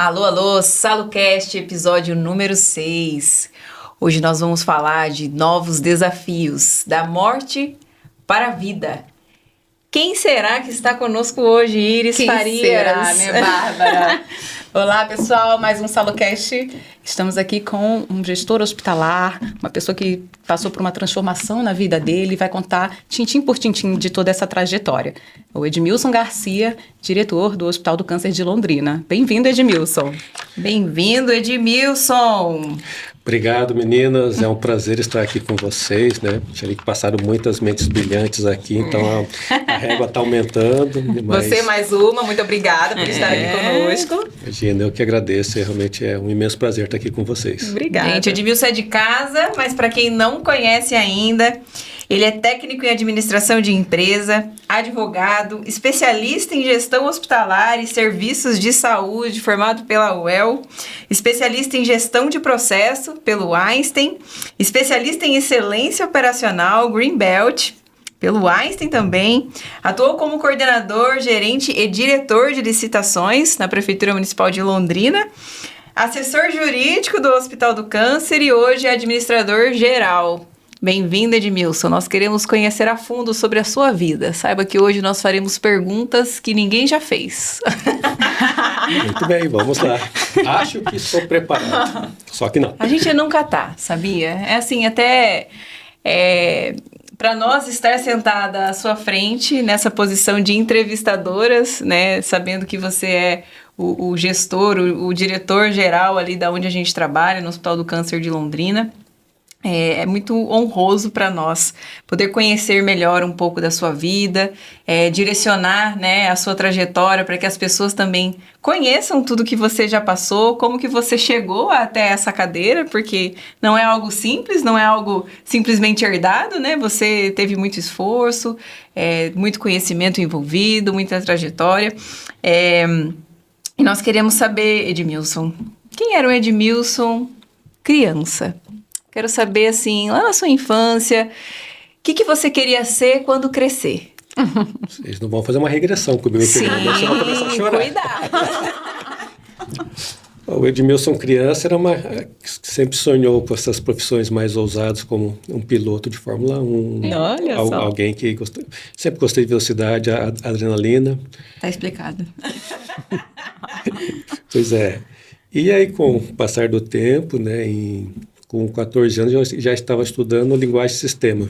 Alô, alô, SaloCast, episódio número 6. Hoje nós vamos falar de novos desafios, da morte para a vida. Quem será que está conosco hoje, Iris Farias? Quem será, né, Bárbara? Olá, pessoal, mais um SaloCast. Estamos aqui com um gestor hospitalar, uma pessoa que passou por uma transformação na vida dele e vai contar tintim por tintim de toda essa trajetória. O Edmilson Garcia, diretor do Hospital do Câncer de Londrina. Bem-vindo, Edmilson. Bem-vindo, Edmilson. Obrigado, meninas. É um prazer estar aqui com vocês, né? Já vi que passaram muitas mentes brilhantes aqui, então a régua está aumentando. Mas... Você mais uma, muito obrigada por estar aqui conosco. Imagina, eu que agradeço. Realmente é um imenso prazer estar aqui com vocês. Obrigada. Gente, o Edmilson é de casa, mas para quem não conhece ainda, ele é técnico em administração de empresa, advogado, especialista em gestão hospitalar e serviços de saúde, formado pela UEL, especialista em gestão de processo pelo Einstein, especialista em excelência operacional, Greenbelt, pelo Einstein também, atuou como coordenador, gerente e diretor de licitações na Prefeitura Municipal de Londrina, assessor jurídico do Hospital do Câncer e hoje é administrador geral. Bem-vindo, Edmilson. Nós queremos conhecer a fundo sobre a sua vida. Saiba que hoje nós faremos perguntas que ninguém já fez. Muito bem, vamos lá. Acho que estou preparado, só que não. A gente nunca tá, sabia? É assim, até para nós estar sentada à sua frente, nessa posição de entrevistadoras, né, sabendo que você é o gestor, o diretor geral ali da onde a gente trabalha, no Hospital do Câncer de Londrina. É muito honroso para nós poder conhecer melhor um pouco da sua vida, direcionar, né, a sua trajetória para que as pessoas também conheçam tudo que você já passou, como que você chegou até essa cadeira, porque não é algo simples, não é algo simplesmente herdado, né? Você teve muito esforço, muito conhecimento envolvido, muita trajetória. E nós queremos saber, Edmilson, quem era o Edmilson criança? Quero saber, assim, lá na sua infância, o que você queria ser quando crescer? Vocês não vão fazer uma regressão comigo. Sim, você vai começar a chorar. Cuidado. O Edmilson criança sempre sonhou com essas profissões mais ousadas, como um piloto de Fórmula 1. Olha só. Alguém que sempre gostei de velocidade, adrenalina. Tá explicado. Pois é. E aí, com o passar do tempo, né, com 14 anos, eu já estava estudando linguagem de sistema.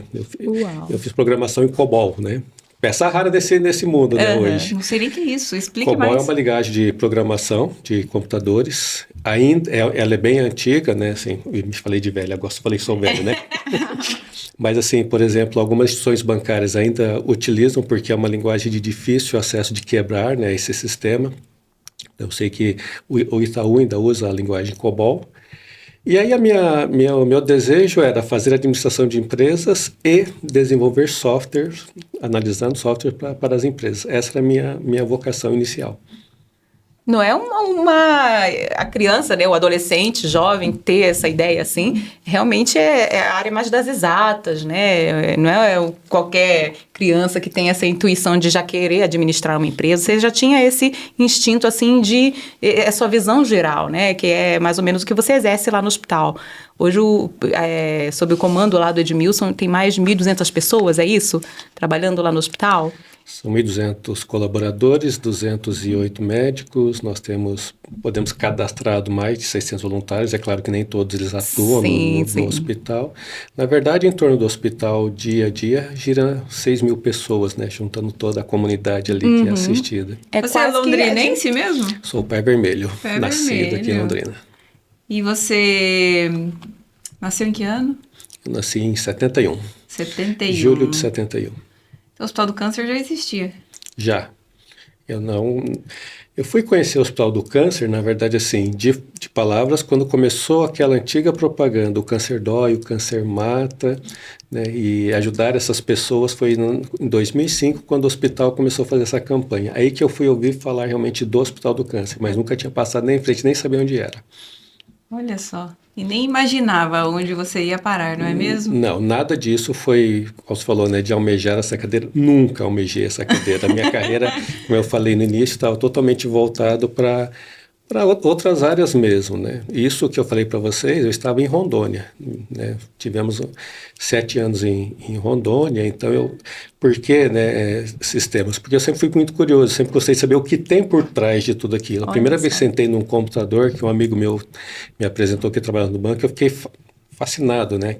Eu fiz programação em COBOL, né? Peça rara nesse mundo, né, hoje. Não sei nem o que é isso, explique COBOL mais. é uma linguagem de programação de computadores. Ela é bem antiga, né? Assim, eu me falei de velho, agora falei que sou velho, né? Mas, assim, por exemplo, algumas instituições bancárias ainda utilizam porque é uma linguagem de difícil acesso de quebrar, né, esse sistema. Eu sei que o Itaú ainda usa a linguagem COBOL. E aí o meu desejo era fazer administração de empresas e desenvolver software, analisando software para as empresas. Essa era a minha vocação inicial. Não é a criança, né, o adolescente, jovem, ter essa ideia assim, realmente é a área mais das exatas, né? Não é qualquer criança que tem essa intuição de já querer administrar uma empresa. Você já tinha esse instinto, assim, de a sua visão geral, né? Que é mais ou menos o que você exerce lá no hospital. Hoje, sob o comando lá do Edmilson, tem mais de 1.200 pessoas, é isso? Trabalhando lá no hospital? São 1.200 colaboradores, 208 médicos, podemos cadastrar mais de 600 voluntários, é claro que nem todos eles atuam no hospital. Na verdade, em torno do hospital, dia a dia, gira 6.000 pessoas, né, juntando toda a comunidade ali que é assistida. Você é londrinense mesmo? Sou pai vermelho, nascido aqui em Londrina. E você nasceu em que ano? Eu nasci em 71. 71. Julho de 71. O Hospital do Câncer já existia? Já. Eu fui conhecer o Hospital do Câncer, na verdade, assim, de palavras, quando começou aquela antiga propaganda, o câncer dói, o câncer mata, né, e ajudar essas pessoas foi em 2005, quando o hospital começou a fazer essa campanha. Aí que eu fui ouvir falar realmente do Hospital do Câncer, mas nunca tinha passado nem em frente, nem sabia onde era. Olha só. E nem imaginava onde você ia parar, não é mesmo? Não, nada disso foi, como você falou, né, de almejar essa cadeira. Nunca almejei essa cadeira. A minha carreira, como eu falei no início, estava totalmente voltado para para outras áreas mesmo, né? Isso que eu falei para vocês, eu estava em Rondônia, né? Tivemos 7 anos em Rondônia, então por que, né, sistemas? Porque eu sempre fui muito curioso, sempre gostei de saber o que tem por trás de tudo aquilo. A primeira vez que sentei num computador, que um amigo meu me apresentou que trabalhava no banco, eu fiquei fascinado, né?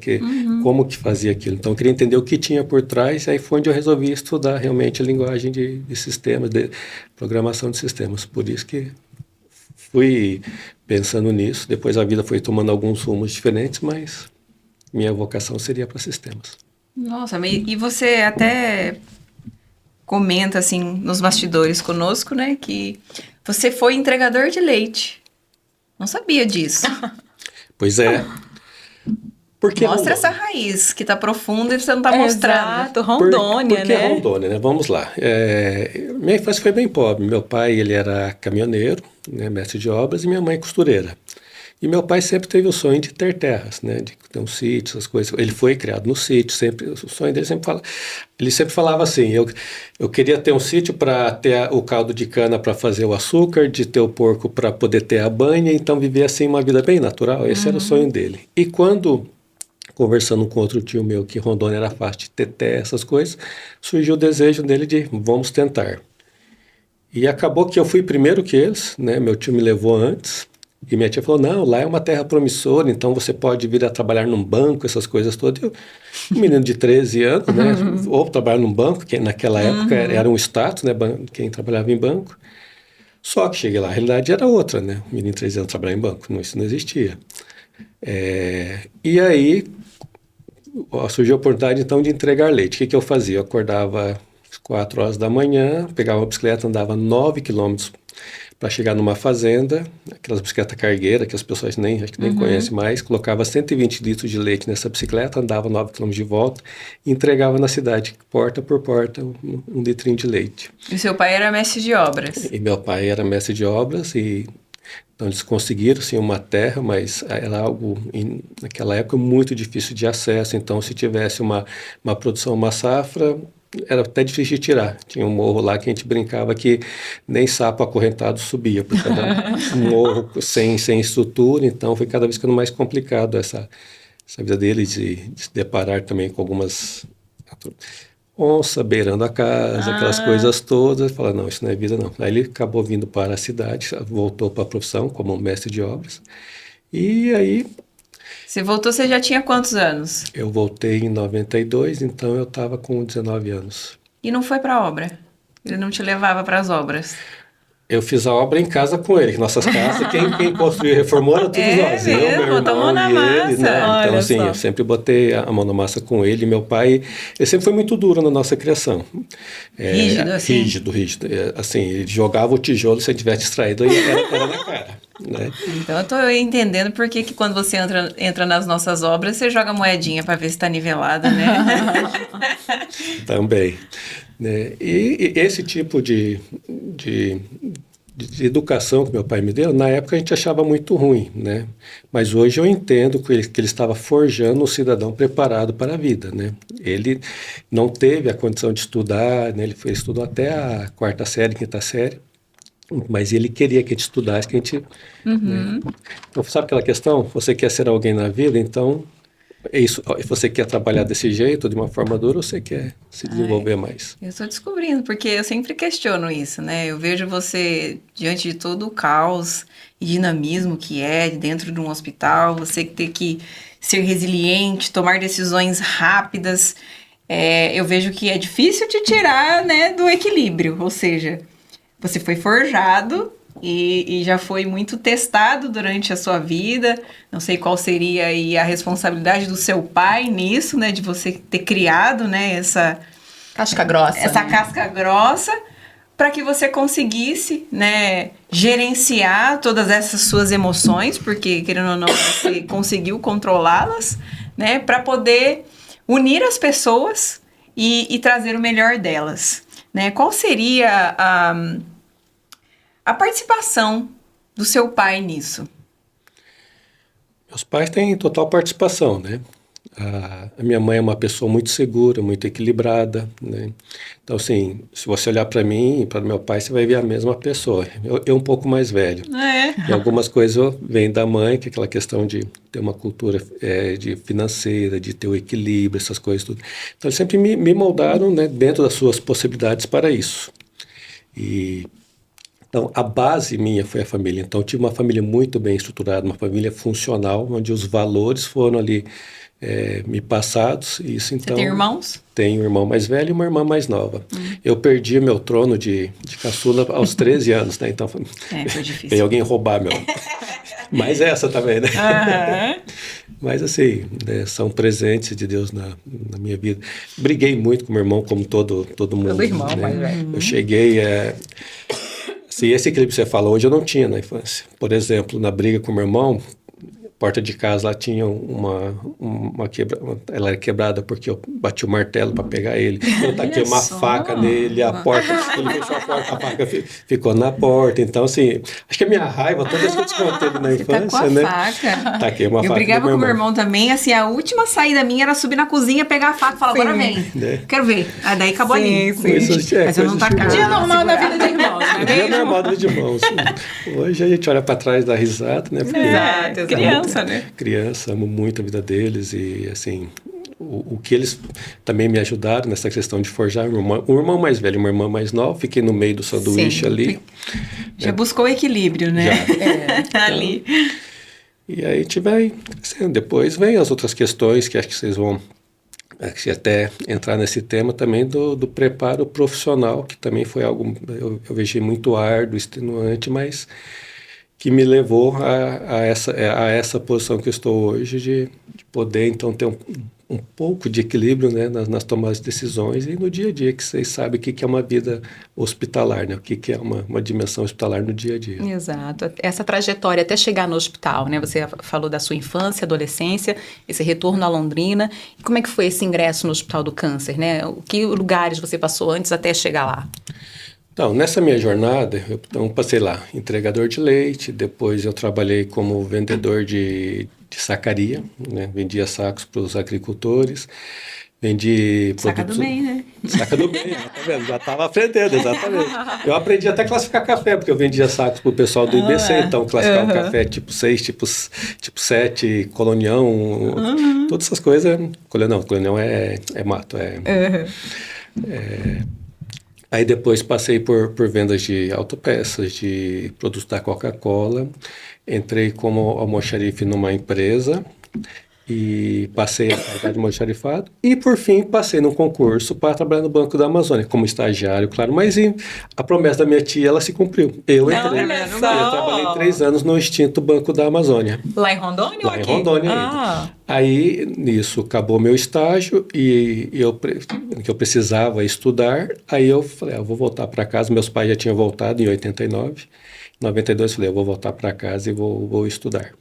Como que fazia aquilo. Então, eu queria entender o que tinha por trás, e aí foi onde eu resolvi estudar realmente a linguagem de sistemas, de programação de sistemas. Por isso que fui pensando nisso. Depois a vida foi tomando alguns rumos diferentes, mas minha vocação seria para sistemas. Nossa, e você até comenta, assim, nos bastidores conosco, né, que você foi entregador de leite. Não sabia disso. Pois é. Porque Mostra essa raiz que tá profunda e você não tá mostrando. Exato, Rondônia, porque né? Rondônia, né? Vamos lá. Minha infância foi bem pobre. Meu pai, ele era caminhoneiro, né, mestre de obras, e minha mãe costureira. E meu pai sempre teve o sonho de ter terras, né, de ter um sítio, essas coisas. Ele foi criado no sítio, sempre. O sonho dele ele sempre falava assim: eu queria ter um sítio para ter o caldo de cana para fazer o açúcar, de ter o porco para poder ter a banha, então viver assim uma vida bem natural. Esse era o sonho dele. E quando conversando com outro tio meu que Rondônia era fácil de ter terra, essas coisas, surgiu o desejo dele de vamos tentar. E acabou que eu fui primeiro que eles, né? Meu tio me levou antes. E minha tia falou, não, lá é uma terra promissora, então você pode vir a trabalhar num banco, essas coisas todas. Eu, um menino de 13 anos, né? Ou trabalhar num banco, que naquela época era um status, né? Quem trabalhava em banco. Só que cheguei lá, a realidade era outra, né? Um menino de 13 anos trabalhar em banco, isso não existia. E aí surgiu a oportunidade então de entregar leite. O que eu fazia? Eu acordava às 4 horas da manhã, pegava uma bicicleta, andava 9 quilômetros para chegar numa fazenda, aquelas bicicletas cargueiras que as pessoas acho que nem conhecem mais, colocava 120 litros de leite nessa bicicleta, andava 9 quilômetros de volta e entregava na cidade, porta por porta, um litrinho de leite. E seu pai era mestre de obras? E meu pai era mestre de obras e então eles conseguiram sim uma terra, mas era algo naquela época muito difícil de acesso. Então se tivesse uma produção, uma safra, era até difícil de tirar. Tinha um morro lá que a gente brincava que nem sapo acorrentado subia, porque era um morro sem estrutura, então foi cada vez ficando mais complicado essa vida deles de se deparar também com algumas onça beirando a casa, aquelas coisas todas. Fala, não, isso não é vida não. Aí ele acabou vindo para a cidade, voltou para a profissão como mestre de obras. E aí... Você voltou, você já tinha quantos anos? Eu voltei em 92, então eu estava com 19 anos. E não foi para obra? Ele não te levava para as obras? Eu fiz a obra em casa com ele. Nossas casas, quem construiu e reformou era tudo nós. Eu, meu botou a mão na irmão e ele. massa. Né? Então, Olha assim, só. eu sempre botei a mão na massa com ele. Meu pai, ele sempre foi muito duro na nossa criação. Rígido, assim? Rígido. Assim, ele jogava o tijolo, se ele tivesse distraído, aí era na cara. Né? Então eu tô entendendo por que quando você entra nas nossas obras, você joga moedinha para ver se tá nivelada, né? Também. Né? E esse tipo de educação que meu pai me deu, na época a gente achava muito ruim, né? Mas hoje eu entendo que ele estava forjando um cidadão preparado para a vida, né? Ele não teve a condição de estudar, né? Ele estudou até a 4ª série, 5ª série, mas ele queria que a gente estudasse, que a gente... Né? Então, sabe aquela questão? Você quer ser alguém na vida, então... É isso, você quer trabalhar desse jeito, de uma forma dura, ou você quer se desenvolver mais? Eu estou descobrindo, porque eu sempre questiono isso, né? Eu vejo você, diante de todo o caos e dinamismo que é dentro de um hospital, você ter que ser resiliente, tomar decisões rápidas. Eu vejo que é difícil te tirar, né, do equilíbrio, ou seja, você foi forjado e já foi muito testado durante a sua vida. Não sei qual seria aí a responsabilidade do seu pai nisso, né? De você ter criado, né? Essa casca grossa. Essa casca grossa para que você conseguisse, né? Gerenciar todas essas suas emoções, porque, querendo ou não, você conseguiu controlá-las, né? Para poder unir as pessoas e trazer o melhor delas, né? Qual seria a participação do seu pai nisso? Meus pais têm total participação, né? A minha mãe é uma pessoa muito segura, muito equilibrada, né? Então, assim, se você olhar para mim e para meu pai, você vai ver a mesma pessoa. Eu um pouco mais velho. E algumas coisas vêm da mãe, que é aquela questão de ter uma cultura de financeira, de ter o equilíbrio, essas coisas tudo. Então, eles sempre me moldaram, né, dentro das suas possibilidades para isso. Então, a base minha foi a família. Então, eu tive uma família muito bem estruturada, uma família funcional, onde os valores foram ali me passados. Isso, então, Você tem irmãos? Tenho um irmão mais velho e uma irmã mais nova. Eu perdi meu trono de caçula aos 13 anos, né? Então, foi difícil. Veio alguém roubar meu... Mas essa também, né? Mas assim, né, são presentes de Deus na minha vida. Briguei muito com meu irmão, como todo mundo. Todo irmão, né? mais velho. Eu cheguei... Se esse equilíbrio que você falou hoje, eu não tinha na infância. Por exemplo, na briga com meu irmão, porta de casa lá tinha ela era quebrada porque eu bati o martelo para pegar ele. Eu taquei uma faca nele, a porta, ele fechou a porta, a faca ficou na porta. Então, assim, acho que a minha raiva, toda vez que eu descontei na infância, né? Faca. Taquei uma faca. Eu brigava com meu irmão também, assim, a última saída minha era subir na cozinha, pegar a faca e falar, agora vem. Quero ver. Aí daí acabou ali. Mas eu não tacava. Dia normal da vida de irmãos, né? Dia normal da vida de irmãos. Hoje a gente olha para trás da risada, né? Exato. Criança. Né? Criança, amo muito a vida deles e, assim, o que eles também me ajudaram nessa questão de forjar um irmão mais velho e uma irmã mais nova, fiquei no meio do sanduíche ali. Já buscou equilíbrio, né? Ali. E aí a gente vai crescendo. Depois vem as outras questões que acho que vocês vão até entrar nesse tema também do preparo profissional, que também foi algo, eu vejo muito árduo, extenuante, mas que me levou a essa posição que eu estou hoje de poder, então, ter um pouco de equilíbrio, né, nas tomadas de decisões e no dia a dia, que vocês sabem o que é uma vida hospitalar, né, o que é uma dimensão hospitalar no dia a dia. Exato. Essa trajetória até chegar no hospital, né, você falou da sua infância, adolescência, esse retorno à Londrina. E como é que foi esse ingresso no Hospital do Câncer, né? Que lugares você passou antes até chegar lá? Então, nessa minha jornada, eu passei lá, entregador de leite, depois eu trabalhei como vendedor de sacaria, né? Vendia sacos para os agricultores, vendi Saca do bem, né? Saca do bem, tá vendo? Já estava aprendendo, exatamente. Eu aprendi até a classificar café, porque eu vendia sacos para o pessoal do IBC, então classificar o café tipo 6, tipo 7, colonião, todas essas coisas. Colonião é mato, Aí depois passei por vendas de autopeças, de produtos da Coca-Cola. Entrei como almoxarife numa empresa e passei a carregar de almoxarifado. E, por fim, passei num concurso para trabalhar no Banco da Amazônia, como estagiário, claro. Mas a promessa da minha tia, ela se cumpriu. Eu entrei. Eu trabalhei 3 anos no extinto Banco da Amazônia. Lá em Rondônia ou aqui? Lá em Rondônia ainda. Aí, nisso, acabou meu estágio e que eu precisava estudar. Aí eu falei, eu vou voltar para casa. Meus pais já tinham voltado em 89. Em 92, eu falei, eu vou voltar para casa e vou estudar.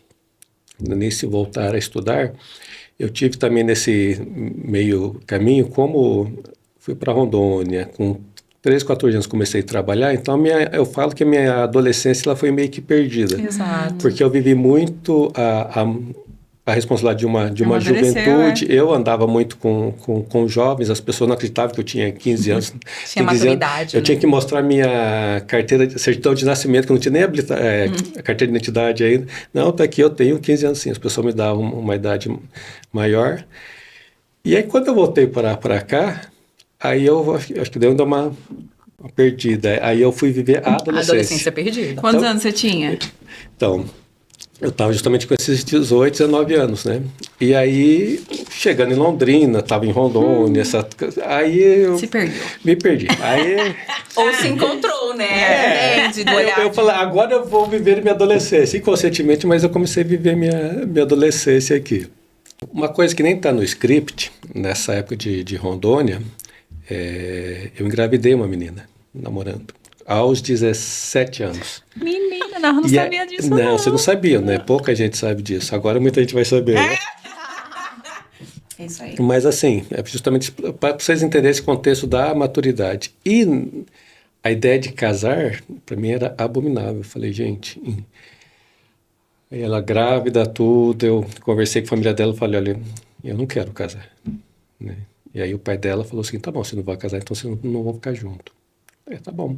Nesse voltar a estudar, eu tive também nesse meio caminho, como fui para Rondônia, com 13, 14 anos comecei a trabalhar, então eu falo que a minha adolescência ela foi meio que perdida. Exato. Porque eu vivi muito a responsabilidade de uma juventude. Eu andava muito com jovens, as pessoas não acreditavam que eu tinha 15 anos. Tinha maturidade. Eu tinha que mostrar minha certidão de nascimento, que eu não tinha nem a carteira de identidade ainda. Não, tá aqui, eu tenho 15 anos sim. As pessoas me davam uma idade maior. E aí, quando eu voltei para cá, aí eu acho que deu uma perdida. Aí eu fui viver a adolescência. A adolescência perdida. Quantos anos você tinha? Então, eu estava justamente com esses 18, 19 anos, né? E aí, chegando em Londrina, estava em Rondônia, aí eu... Se perdeu. Me perdi. Aí... Ou se encontrou, né? Eu falei, agora eu vou viver minha adolescência. Inconscientemente, mas eu comecei a viver minha adolescência aqui. Uma coisa que nem está no script, nessa época de Rondônia, eu engravidei uma menina, namorando, aos 17 anos. Menina, não sabia disso não. Você não sabia, né? Pouca gente sabe disso. Agora muita gente vai saber. Né? É isso aí. Mas assim, é justamente para vocês entenderem esse contexto da maturidade. E a ideia de casar, para mim, era abominável. Eu falei, gente... Aí ela grávida, tudo, eu conversei com a família dela, falei, olha, eu não quero casar, né? E aí o pai dela falou assim, tá bom, você não vai casar, então vocês não vão ficar junto. Tá bom.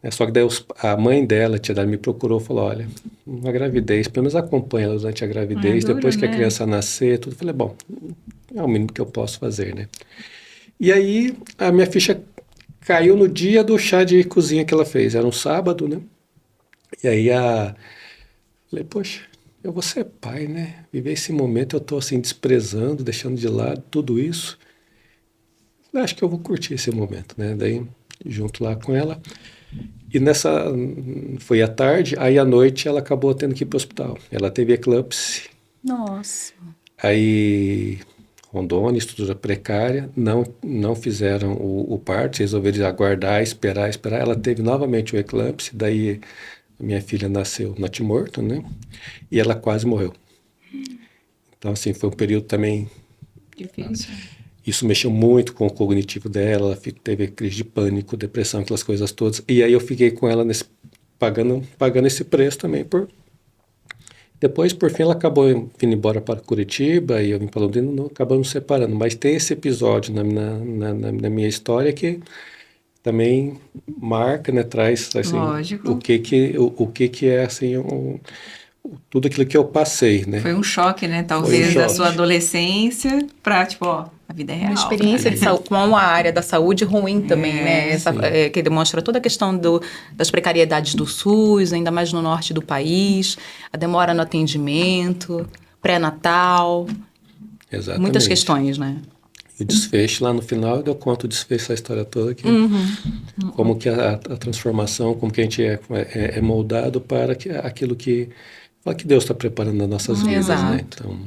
Só que daí a mãe dela, a tia dela, me procurou e falou, olha, uma gravidez, pelo menos acompanha ela durante a gravidez, duro, depois que a né? criança nascer, tudo. Eu falei, bom, é o mínimo que eu posso fazer, né? E aí a minha ficha caiu no dia do chá de cozinha que ela fez, era um sábado, né? E aí falei, poxa, eu vou ser pai, né? Viver esse momento, eu tô assim desprezando, deixando de lado tudo isso. Falei, acho que eu vou curtir esse momento, né? Daí, junto lá com ela. E foi à tarde, aí à noite ela acabou tendo que ir para o hospital. Ela teve eclâmpsia. Nossa. Aí, Rondônia, estrutura precária, não fizeram o parto, resolveram aguardar, esperar. Ela teve novamente o eclâmpsia, daí minha filha nasceu natimorto, né? E ela quase morreu. Então, assim, foi um período também... Difícil. Isso mexeu muito com o cognitivo dela, ela teve crise de pânico, depressão, aquelas coisas todas. E aí eu fiquei com ela pagando esse preço também. Depois, por fim, ela acabou vindo embora para Curitiba e eu vim para Londrina, não acabamos nos separando. Mas tem esse episódio na minha história que também marca, né, traz assim, Lógico. o que é assim, tudo aquilo que eu passei, né? Foi um choque, né? Talvez da sua adolescência para, tipo, ó, a vida é real. Uma experiência de saúde, com uma área da saúde ruim também, né? Que demonstra toda a questão das precariedades do SUS, ainda mais no norte do país, a demora no atendimento, pré-natal, Exatamente. muitas questões, né? E o desfecho lá no final, eu conto o desfecho da história toda aqui. Como que a transformação, como que a gente é moldado para aquilo que Deus está preparando nas nossas vidas, né? Então,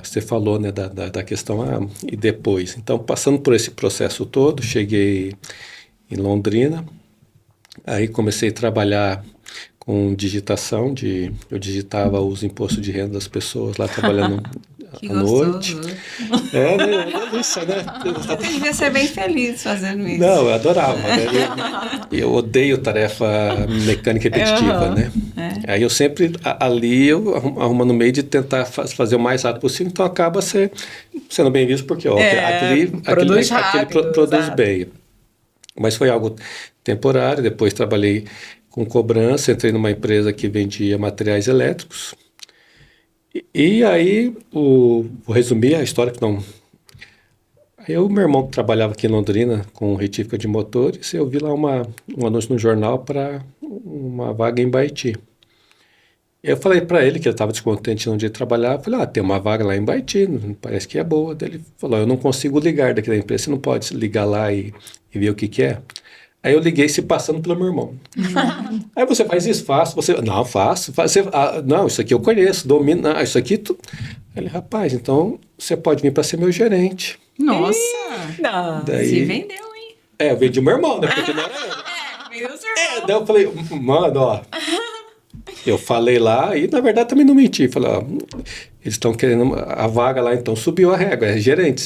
você falou, né, da questão, e depois. Então, passando por esse processo todo, cheguei em Londrina, aí comecei a trabalhar com digitação, eu digitava os impostos de renda das pessoas lá trabalhando que à noite. Né? Isso, né? Você devia ser bem feliz fazendo isso. Não, eu adorava, né? Eu odeio tarefa mecânica repetitiva, né? Aí eu sempre, ali, eu arrumo no meio de tentar fazer o mais rápido possível, então acaba sendo bem visto, porque aquele produz bem. Mas foi algo temporário, depois trabalhei com cobrança, entrei numa empresa que vendia materiais elétricos. E aí, vou resumir a história que não... Meu irmão que trabalhava aqui em Londrina com retífica de motores, eu vi lá um anúncio no jornal para uma vaga em Baiti. Eu falei para ele que ele estava descontente onde ele trabalhava, falei, tem uma vaga lá em Baiti, parece que é boa. Daí ele falou, eu não consigo ligar daqui da empresa, você não pode ligar lá e ver o que é? Aí eu liguei se passando pelo meu irmão. Aí você faz isso? Faço. Não, faço. Não, isso aqui eu conheço, domino. Não, isso aqui... Ele, rapaz, então você pode vir para ser meu gerente. Nossa! Daí, se vendeu, hein? Eu vendi o meu irmão, né? Porque não era ele. Vendeu o seu irmão. Daí eu falei, mano, ó... Eu falei lá e, na verdade, também não menti. Falei, eles estão querendo a vaga lá, então subiu a régua, é gerente,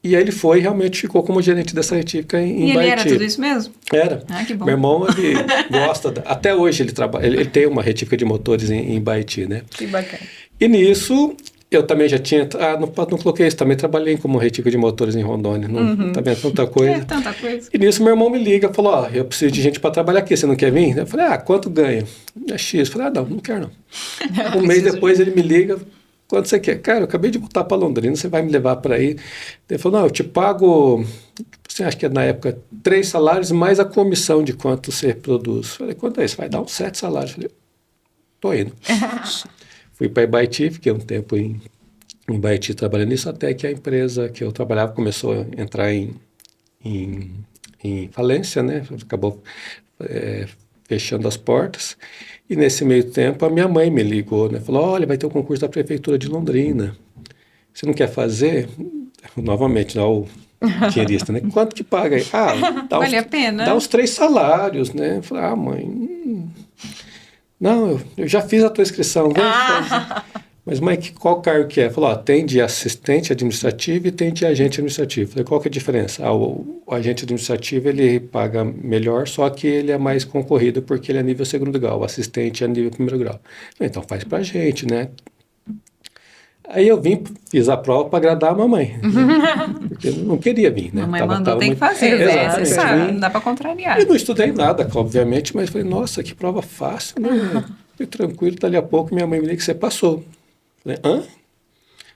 E aí ele foi e realmente ficou como gerente dessa retífica em Baiti. E ele era tudo isso mesmo? Era. Que bom. Meu irmão, ele gosta... Até hoje ele trabalha... Ele tem uma retífica de motores em Baiti, né? Que bacana. E nisso, eu também já tinha... não coloquei isso. Também trabalhei como retífica de motores em Rondônia. Não, também é tanta coisa. Tanta coisa. E nisso meu irmão me liga. Falou, eu preciso de gente para trabalhar aqui. Você não quer vir? Eu falei, quanto ganha? É X. Eu falei, não quero não. Um mês depois ele me liga... Quanto você quer? Cara, eu acabei de voltar para Londrina, você vai me levar para aí? Ele falou, não, eu te pago, você acha que na época, 3 salários mais a comissão de quanto você produz. Eu falei, quanto é isso? Vai dar uns 7 salários. Eu falei, tô indo. Fui para Baiti, fiquei um tempo em Baiti trabalhando nisso, até que a empresa que eu trabalhava começou a entrar em falência, né? Acabou fechando as portas. E nesse meio tempo a minha mãe me ligou, né? Falou, olha, vai ter um concurso da Prefeitura de Londrina. Você não quer fazer? Novamente, o dinheirista, né? Quanto que paga aí? Vale a pena. Dá uns 3 salários, né? Eu falei, mãe... Não, eu já fiz a tua inscrição. Mas, mãe, qual cargo que é? Falou, tem de assistente administrativo e tem de agente administrativo. Falei, qual que é a diferença? O agente administrativo, ele paga melhor, só que ele é mais concorrido porque ele é nível 2º grau. O assistente é nível 1º grau. Falei, então faz pra gente, né? Aí eu fiz a prova para agradar a mamãe. Porque eu não queria vir, né? Mamãe mandou, tem que fazer, né? Você sabe, não dá para contrariar. Eu não estudei nada, obviamente, mas falei, nossa, que prova fácil, né? Fui tranquilo, dali a pouco minha mãe me disse que você passou. Falei, hã?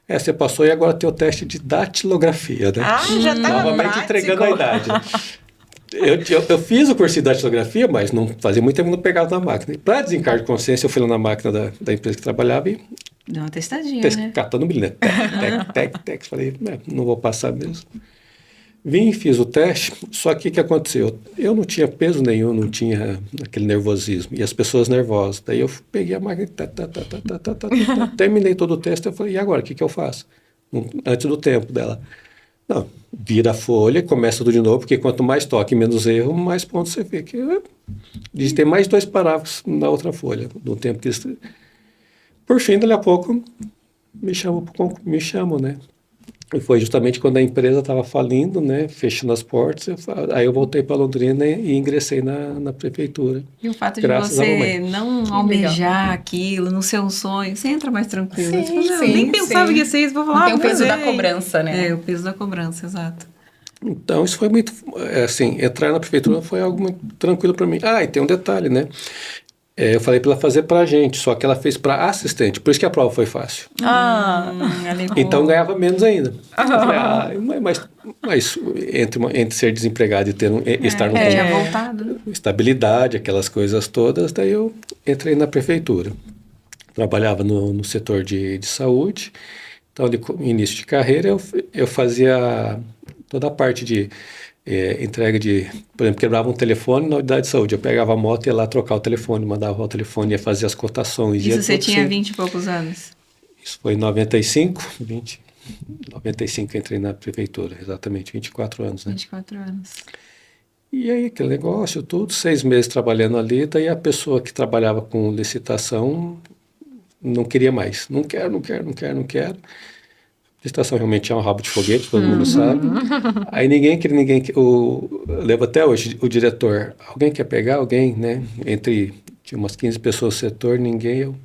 Você passou e agora tem o teste de datilografia, né? Já estava novamente entregando a idade. Eu fiz o curso de datilografia, mas não fazia muito tempo que não pegava na máquina. Para desencargo de consciência, eu fui lá na máquina da empresa que trabalhava e... Deu uma testadinha, né? Catando milho, né? Tec. Falei, não vou passar mesmo. Vim, fiz o teste, só que o que aconteceu? Eu não tinha peso nenhum, não tinha aquele nervosismo. E as pessoas nervosas. Daí eu peguei a máquina, terminei todo o teste. Eu falei, e agora, o que eu faço? Antes do tempo dela. Não, vira a folha, começa tudo de novo, porque quanto mais toque, menos erro, mais pontos você vê. Digitei mais 2 parágrafos na outra folha, no tempo que... Por fim, dali a pouco, me chamam, né? E foi justamente quando a empresa estava falindo, né? Fechando as portas. Aí eu voltei para Londrina e ingressei na prefeitura. E o fato de você não almejar aquilo no seu sonho, você entra mais tranquilo. Sim, nem pensava que ia ser isso, vou falar. Não tem o peso da cobrança, né? O peso da cobrança, exato. Então, isso foi muito... Assim, entrar na prefeitura foi algo muito tranquilo para mim. E tem um detalhe, né? Eu falei para ela fazer para a gente, só que ela fez para assistente, por isso que a prova foi fácil. Então ganhava menos ainda. Falei, mas entre ser desempregado e estar no tinha voltado. Estabilidade, aquelas coisas todas, daí eu entrei na prefeitura. Trabalhava no setor de saúde, então de início de carreira eu fazia toda a parte de... entrega de, por exemplo, quebrava um telefone na unidade de saúde, eu pegava a moto e ia lá trocar o telefone, mandava o telefone, ia fazer as cotações. Isso você tinha 20 e poucos anos? Isso foi em 95, 95 entrei na prefeitura, exatamente, 24 anos, né? 24 anos. E aí, aquele negócio, tudo, 6 meses trabalhando ali, daí a pessoa que trabalhava com licitação não queria mais, não quero. Licitação realmente é um rabo de foguete, todo mundo sabe. Aí eu levo até hoje o diretor, alguém quer pegar alguém, né? Tinha umas 15 pessoas no setor, eu.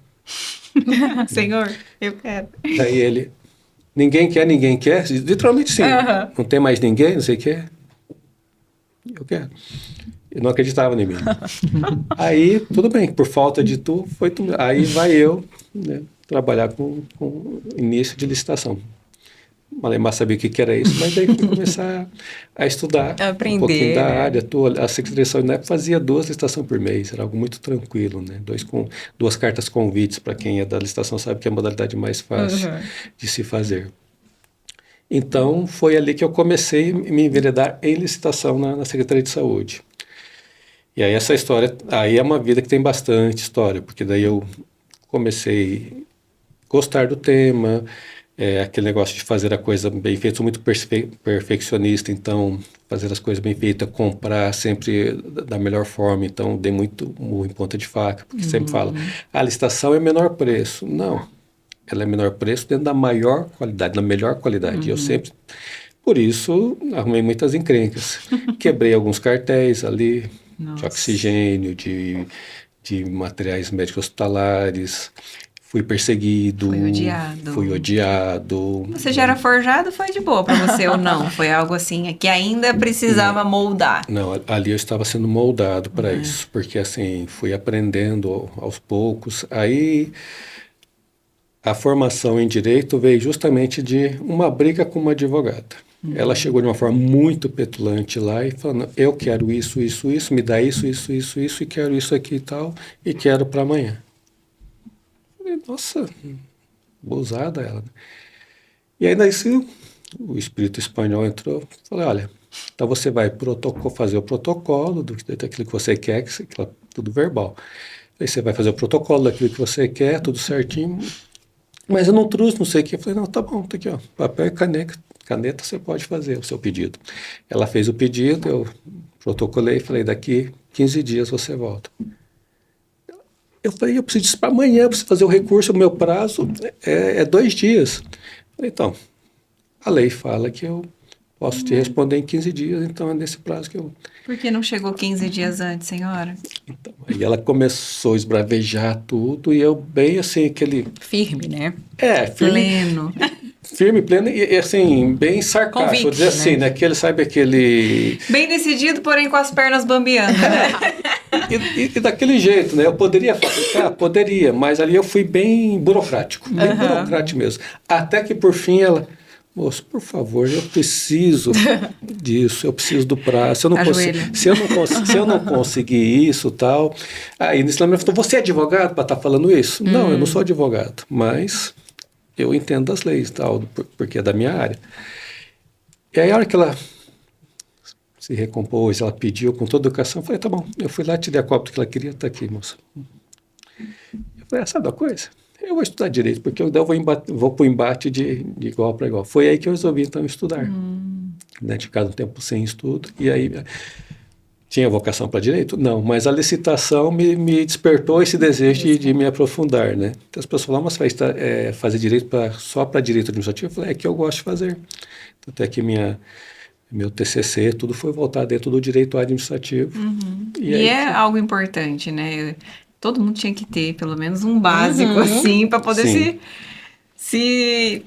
Senhor, eu quero. Daí ele, ninguém quer, literalmente sim. Não tem mais ninguém, não sei o que. Eu quero. Eu não acreditava em mim. Aí, tudo bem, por falta de aí vai eu, né, trabalhar com início de licitação. Malemar sabia o que era isso, mas daí fui começar a estudar aprender, um pouquinho da área. A Secretaria de Saúde na época fazia 2 licitações por mês, era algo muito tranquilo, né? 2 cartas convites, para quem é da licitação sabe que é a modalidade mais fácil de se fazer. Então, foi ali que eu comecei a me enveredar em licitação na Secretaria de Saúde. E aí essa história, aí é uma vida que tem bastante história, porque daí eu comecei a gostar do tema, aquele negócio de fazer a coisa bem feita, sou muito perfeccionista, então fazer as coisas bem feitas, comprar sempre da melhor forma, então dei muito murro em ponta de faca, porque sempre fala, a licitação é menor preço. Não, ela é menor preço dentro da maior qualidade, da melhor qualidade. Eu sempre, por isso, arrumei muitas encrencas. Quebrei alguns cartéis ali, de oxigênio, de materiais médicos hospitalares. Fui perseguido. Fui odiado. Você já era forjado, foi de boa para você ou não? Foi algo assim que ainda precisava moldar? Não, ali eu estava sendo moldado para isso. Porque assim, fui aprendendo aos poucos. Aí a formação em direito veio justamente de uma briga com uma advogada. Ela chegou de uma forma muito petulante lá e falando, eu quero isso, me dá isso, e quero isso aqui e tal, e quero para amanhã. Nossa, abusada ela. E aí daí o espírito espanhol entrou, falei, olha, então você vai fazer o protocolo daquilo que você quer, tudo verbal. Aí você vai fazer o protocolo daquilo que você quer, tudo certinho, mas eu não trouxe, não sei o que. Eu falei, não, tá bom, tá aqui, ó, papel e caneta, você pode fazer o seu pedido. Ela fez o pedido, eu protocolei, falei, daqui 15 dias você volta. Eu falei, eu preciso disso para amanhã, eu preciso fazer o recurso, o meu prazo é 2 dias. Falei, então, a lei fala que eu posso te responder em 15 dias, então é nesse prazo que eu... Por que não chegou 15 dias antes, senhora? Então, aí ela começou a esbravejar tudo, e eu bem assim, aquele... Firme, né? Pleno. Firme, pleno e assim, bem sarcástico, Convicto, vou dizer assim, né? Aquele, sabe aquele... Bem decidido, porém com as pernas bambeando, né? E daquele jeito, né? Eu poderia fazer, poderia, mas ali eu fui bem burocrático, bem burocrático mesmo. Até que por fim ela, moço, por favor, eu preciso disso, eu preciso do prazo. Se eu não conseguir isso, tal. Aí nesse momento falou, você é advogado para estar falando isso? Não, eu não sou advogado, mas eu entendo as leis, tal, porque é da minha área. E aí a hora que ela se recompôs, ela pediu com toda a educação, eu falei, tá bom, eu fui lá, tirei a cópia que ela queria, tá aqui, moça. Eu falei, sabe uma coisa? Eu vou estudar direito, porque eu vou para o embate de igual para igual. Foi aí que eu resolvi, então, estudar. Né, tinha ficado um tempo sem estudo, e aí... Tinha vocação para direito? Não, mas a licitação me despertou esse desejo de me aprofundar, né? Então as pessoas falavam, mas você vai fazer direito só para direito administrativo? Eu falei, é que eu gosto de fazer. Até que meu TCC, tudo foi voltado dentro do direito administrativo. E é algo importante, né? Todo mundo tinha que ter pelo menos um básico, assim, para poder se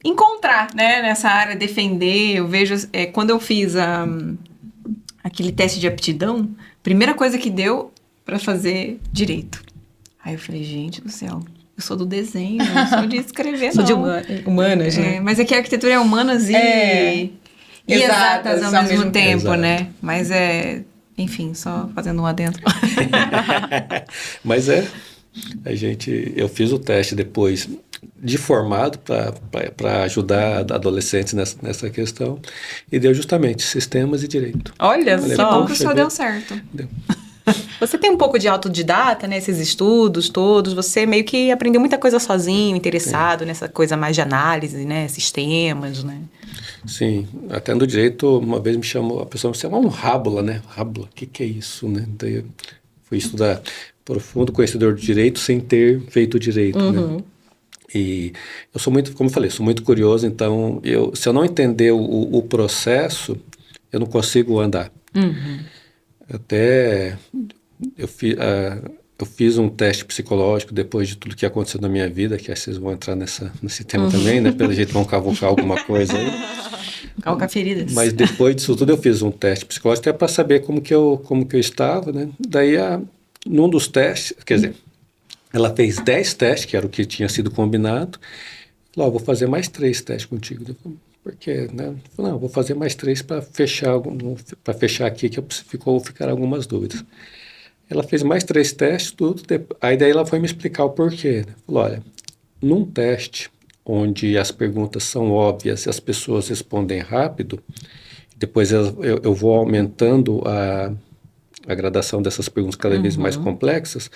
encontrar, né? Nessa área, defender. Eu vejo, quando eu fiz aquele teste de aptidão, primeira coisa que deu para fazer direito. Aí eu falei, gente do céu, eu sou do desenho, não sou de escrever, não. Sou de humanas, né? Mas é que a arquitetura é humanas e exatas ao mesmo tempo, Exato. né? Mas enfim, só fazendo um adendo. Mas eu fiz o teste depois de formado para ajudar adolescentes nessa questão, e deu justamente sistemas e direito. Olha Falei, só. Pouco só deu certo. Deu. Você tem um pouco de autodidata, né? Esses estudos todos, você meio que aprendeu muita coisa sozinho, interessado nessa coisa mais de análise, né? Sistemas, né? Sim, até no direito, uma vez a pessoa me chamou um rábula, né? Rábula, o que é isso, né? Daí eu fui estudar profundo conhecedor de direito sem ter feito direito, né? E eu sou muito, como eu falei, sou muito curioso, então se eu não entender o processo, eu não consigo andar. Até eu fiz um teste psicológico depois de tudo que aconteceu na minha vida, que aí vocês vão entrar nesse tema também, né? Pelo jeito vão cavucar alguma coisa aí. Calca feridas. Mas depois disso tudo eu fiz um teste psicológico até para saber como que eu estava, né? Daí, num dos testes, quer dizer, ela fez 10 testes, que era o que tinha sido combinado. Falou, vou fazer mais 3 testes contigo. Eu falei, por quê? Né? Falei, não, vou fazer mais 3 para fechar aqui, que ficaram algumas dúvidas. Ela fez mais 3 testes, tudo. Aí daí ela foi me explicar o porquê. Né? Falou, olha, num teste onde as perguntas são óbvias e as pessoas respondem rápido, depois eu vou aumentando a gradação dessas perguntas cada vez mais complexas,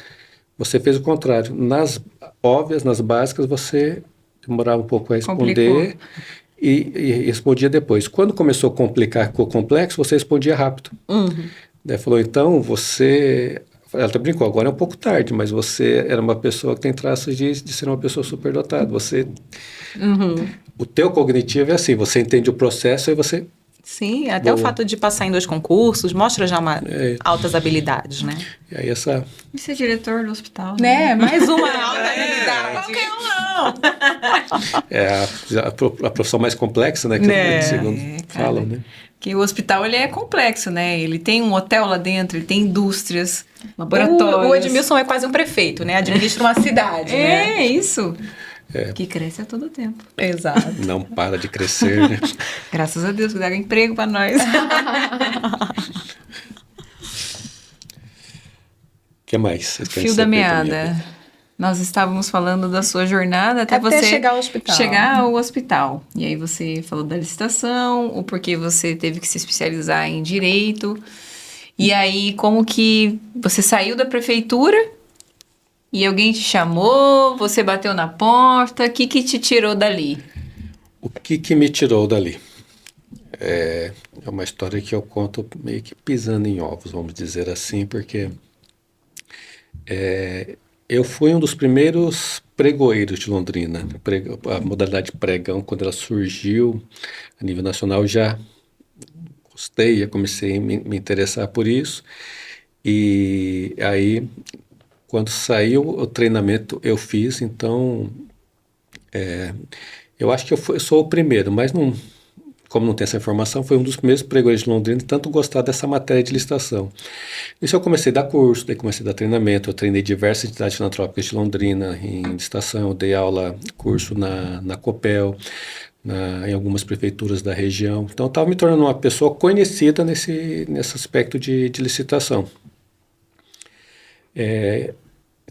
você fez o contrário. Nas óbvias, nas básicas, você demorava um pouco a responder e respondia depois. Quando começou a complicar, ficou complexo, você respondia rápido. Daí falou, então, ela até brincou, agora é um pouco tarde, mas você era uma pessoa que tem traços de ser uma pessoa superdotada. O teu cognitivo é assim, você entende o processo e você... Sim, até o fato de passar em 2 concursos mostra já altas habilidades, né? E aí E ser diretor do hospital, né? Mais uma alta habilidade. Qualquer um não. É a profissão mais complexa, né? Que segundo falam, né? Que o hospital, ele é complexo, né? Ele tem um hotel lá dentro, ele tem indústrias, laboratórios. O Edmilson é quase um prefeito, né? Administra uma cidade, né? É, isso. Que cresce a todo tempo. Exato. Não para de crescer, né? Graças a Deus, que dá emprego para nós. O que mais? Fio da meada. Nós estávamos falando da sua jornada até você chegar ao hospital. Chegar ao hospital. E aí você falou da licitação, o porquê você teve que se especializar em direito. E aí, como que você saiu da prefeitura e alguém te chamou, você bateu na porta, o que te tirou dali? O que me tirou dali? É uma história que eu conto meio que pisando em ovos, vamos dizer assim, porque Eu fui um dos primeiros pregoeiros de Londrina. A modalidade pregão, quando ela surgiu a nível nacional, eu já gostei, já comecei a me interessar por isso. E aí, quando saiu o treinamento, eu fiz. Então, eu acho que eu sou o primeiro, mas não, como não tem essa informação, foi um dos primeiros pregoeiros de Londrina de tanto gostar dessa matéria de licitação. Isso eu comecei a dar curso, daí comecei a dar treinamento, eu treinei diversas entidades filantrópicas de Londrina em licitação, eu dei aula, curso na Copel, em algumas prefeituras da região. Então, eu estava me tornando uma pessoa conhecida nesse aspecto de licitação.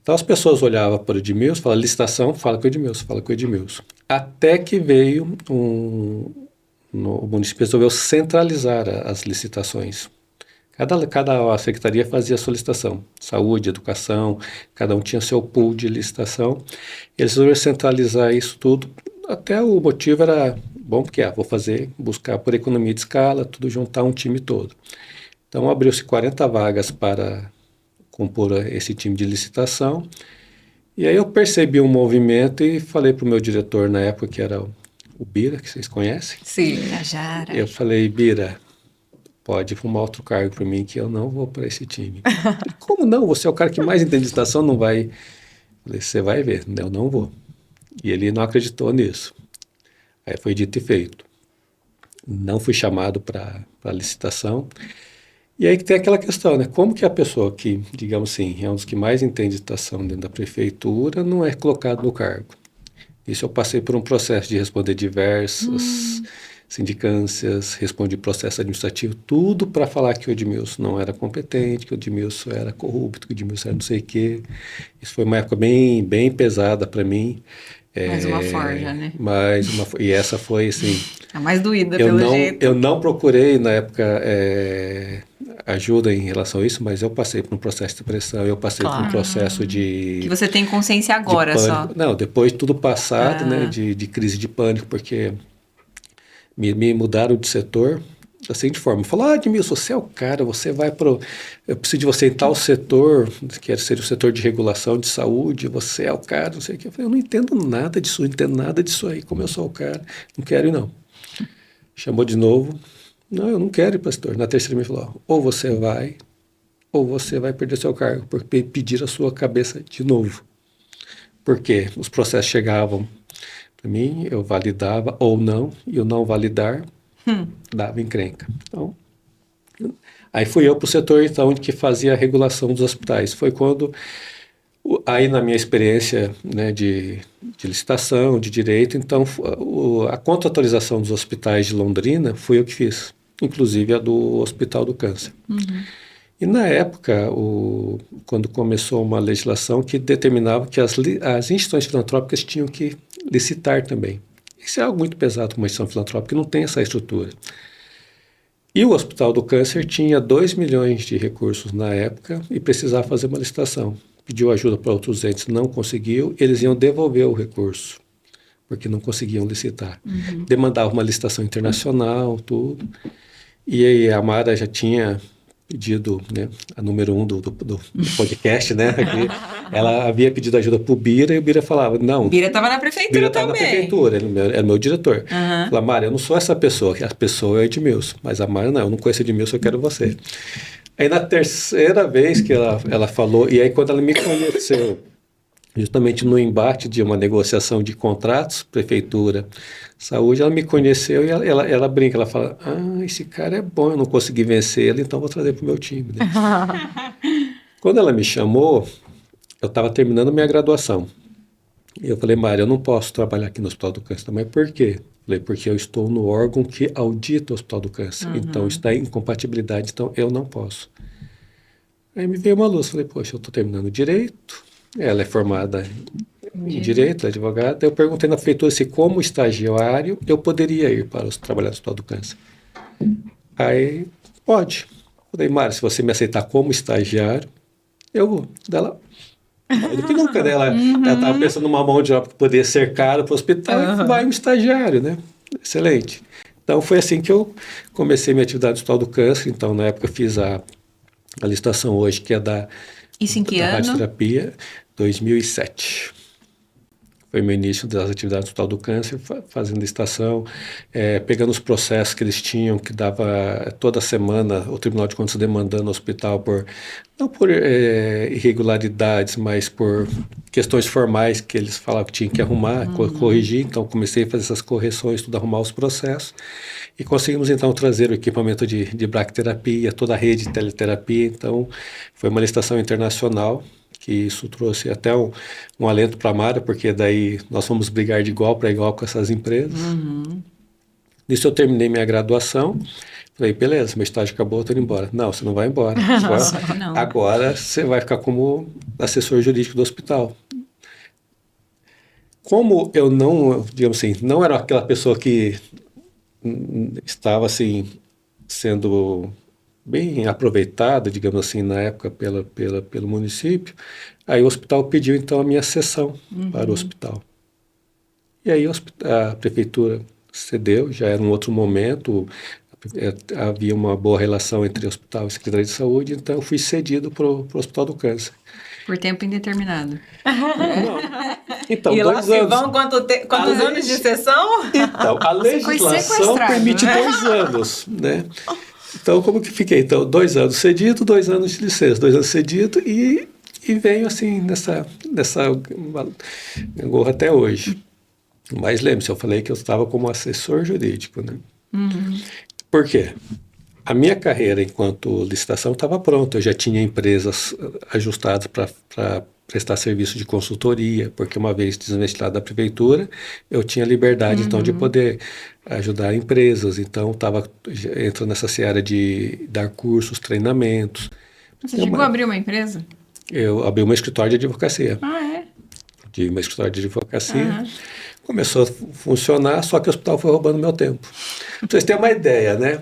Então, as pessoas olhavam para o Edmilson, falavam, licitação, fala com o Edmilson, fala com o Edmilson. Até que veio o município resolveu centralizar as licitações. Cada secretaria fazia a sua licitação. Saúde, educação, cada um tinha seu pool de licitação. Eles resolveram centralizar isso tudo. Até o motivo era bom, porque vou buscar por economia de escala, tudo juntar um time todo. Então abriu-se 40 vagas para compor esse time de licitação. E aí eu percebi um movimento e falei para o meu diretor na época, que era o Bira, que vocês conhecem. Sim, Jara. Eu falei, Bira, pode fumar outro cargo para mim que eu não vou para esse time. Ele, como não? Você é o cara que mais entende de licitação, não vai. Eu falei, você vai ver, eu não vou. E ele não acreditou nisso. Aí foi dito e feito. Não fui chamado para a licitação. E aí que tem aquela questão, né? Como que a pessoa que, digamos assim, é um dos que mais entende de licitação dentro da prefeitura, não é colocado no cargo? Isso eu passei por um processo de responder diversas sindicâncias, respondi processo administrativo, tudo para falar que o Edmilson não era competente, que o Edmilson era corrupto, que o Edmilson era não sei o quê. Isso foi uma época bem pesada para mim. Mais uma forja, né? E essa foi, assim... A mais doída, pelo jeito. Eu não procurei, na época, ajuda em relação a isso, mas eu passei por um processo de depressão, eu passei por um processo de... Que você tem consciência agora só. Não, depois de tudo passado, né, de crise de pânico, porque me mudaram de setor, assim de forma, falaram, Edmilson, você é o cara, você vai eu preciso de você em tal setor, que seria o setor de regulação de saúde, você é o cara, não sei o que. Eu falei, eu não entendo nada disso, não entendo nada disso aí, como eu sou o cara, não quero ir não. Chamou de novo, não, eu não quero ir para esse setor. Na terceira me falou, ou você vai perder seu cargo, porque pedir a sua cabeça de novo. Porque os processos chegavam para mim, eu validava ou não, e o não validar dava encrenca. Então, aí fui eu para o setor então, que fazia a regulação dos hospitais. Foi quando, aí na minha experiência, né, de licitação, de direito, então a contratualização dos hospitais de Londrina fui eu que fiz, inclusive a do Hospital do Câncer. E na época, quando começou uma legislação que determinava que as instituições filantrópicas tinham que licitar também. Isso é algo muito pesado para uma instituição filantrópica, que não tem essa estrutura. E o Hospital do Câncer tinha 2 milhões de recursos na época e precisava fazer uma licitação. Pediu ajuda para outros entes, não conseguiu, eles iam devolver o recurso, porque não conseguiam licitar. Demandava uma licitação internacional, tudo. E aí a Mara já tinha pedido, né, a número 1 do podcast, né? Ela havia pedido ajuda para o Bira e o Bira falava, não. Bira estava na prefeitura Bira também. Estava na prefeitura, era meu diretor. Falava, Mara, eu não sou essa pessoa, a pessoa é o Edmilson, mas a Mara não, eu não conheço Edmilson, eu quero você. Aí na terceira vez que ela falou, e aí quando ela me conheceu, justamente no embate de uma negociação de contratos, prefeitura, saúde, ela me conheceu e ela brinca, ela fala, esse cara é bom, eu não consegui vencer ele, então vou trazer para o meu time. Né? Quando ela me chamou, eu estava terminando minha graduação. E eu falei, Mário, eu não posso trabalhar aqui no Hospital do Câncer, mas por quê? Falei, porque eu estou no órgão que audita o Hospital do Câncer, então está em incompatibilidade, então eu não posso. Aí me veio uma luz, falei, poxa, eu estou terminando direito, ela é formada em direito, é advogada. Eu perguntei na prefeitura se, como estagiário, eu poderia ir para trabalhar no Hospital do Câncer. Aí, pode. Falei, Mário, se você me aceitar como estagiário, eu vou. Dela, mais do que nunca, né? Ela estava pensando numa mão de obra que poderia ser caro para o hospital, e vai um estagiário, né? Excelente. Então, foi assim que eu comecei minha atividade no Hospital do Câncer. Então, na época, eu fiz a licitação hoje, que é da Isso em que da ano? radioterapia, 2007. Foi meu início das atividades do Hospital do Câncer, fazendo estação, pegando os processos que eles tinham, que dava toda semana o Tribunal de Contas demandando o hospital não por irregularidades, mas por questões formais que eles falavam que tinham que arrumar, corrigir. Então comecei a fazer essas correções, tudo arrumar os processos. E conseguimos então trazer o equipamento de bracterapia, toda a rede de teleterapia. Então foi uma licitação internacional, que isso trouxe até um alento para a Mara, porque daí nós fomos brigar de igual para igual com essas empresas. Nisso eu terminei minha graduação, falei, beleza, meu estágio acabou, eu estou indo embora. Não, você não vai embora. Agora você vai ficar como assessor jurídico do hospital. Como eu não, digamos assim, não era aquela pessoa que estava assim, sendo bem aproveitada, digamos assim, na época pelo município, aí o hospital pediu então a minha cessão para o hospital. E aí a prefeitura cedeu, já era um outro momento, havia uma boa relação entre o hospital e a Secretaria de Saúde, então eu fui cedido para o Hospital do Câncer. Por tempo indeterminado. Não. Então, E 2 lá se anos. vão quantos anos de sessão? Então, a legislação permite 2 anos, né? Então, como que fiquei? Então, 2 anos cedido, 2 anos de licença, 2 anos cedido e venho assim nessa gorra até hoje. Mas lembre-se, eu falei que eu estava como assessor jurídico, né? Por quê? A minha carreira enquanto licitação estava pronta, eu já tinha empresas ajustadas para prestar serviço de consultoria, porque uma vez desvencilhado da prefeitura, eu tinha liberdade então de poder ajudar empresas, então estava entrando nessa seara de dar cursos, treinamentos. Você chegou a abrir uma empresa? Eu abri uma escritório de advocacia. É? De uma escritório de advocacia. Começou a funcionar, só que o hospital foi roubando meu tempo. Pra vocês terem uma ideia, né?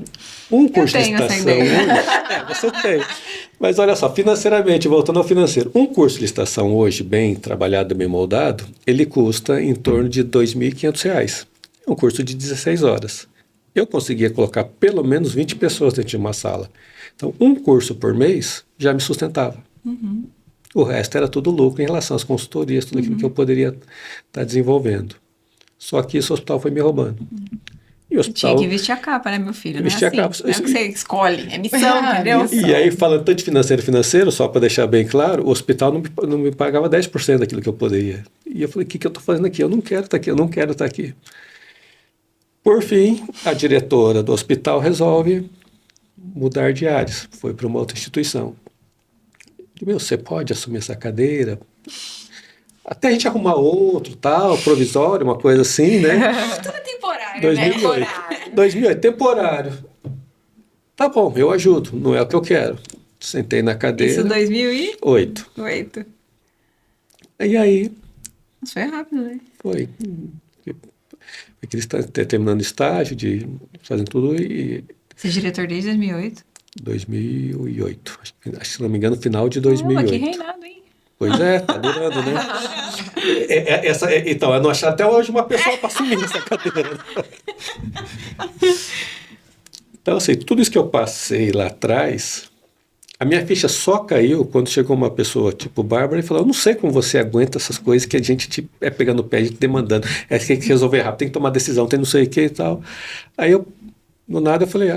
Um curso de licitação hoje... você tem. Mas olha só, financeiramente, voltando ao financeiro, um curso de licitação hoje, bem trabalhado, bem moldado, ele custa em torno de R$ 2.500. É um curso de 16 horas. Eu conseguia colocar pelo menos 20 pessoas dentro de uma sala. Então, um curso por mês já me sustentava. O resto era tudo lucro em relação às consultorias, tudo aquilo que eu poderia estar desenvolvendo. Só que esse hospital foi me roubando. E o hospital... Tinha que vestir a capa, né, meu filho? Vestir a capa. Não é o que você escolhe, é missão, entendeu? E aí, falando tanto de financeiro, só para deixar bem claro, o hospital não me pagava 10% daquilo que eu poderia. E eu falei, o que eu estou fazendo aqui? Eu não quero estar aqui, eu não quero estar aqui. Por fim, a diretora do hospital resolve mudar de áreas. Foi para uma outra instituição. Você pode assumir essa cadeira? Até a gente arrumar outro, tal, provisório, uma coisa assim, né? Tudo é temporário, 2008. né? 2008, temporário. Tá bom, eu ajudo, não é o que eu quero. Sentei na cadeira. Isso 2008. 8. E aí... Isso foi rápido, né? Foi que eles estão terminando o estágio, fazendo tudo e... Você é diretor desde 2008? 2008. Acho que, se não me engano, final de 2008. Que reinado, hein? Pois é, tá durando, né? Então, eu não achei até hoje uma pessoa para assumir essa cadeira. Então, assim, tudo isso que eu passei lá atrás, a minha ficha só caiu quando chegou uma pessoa tipo Bárbara e falou, eu não sei como você aguenta essas coisas que a gente é pegando o pé, a gente demandando, tem que resolver rápido, tem que tomar decisão, tem não sei o que e tal. Aí eu, no nada, eu falei,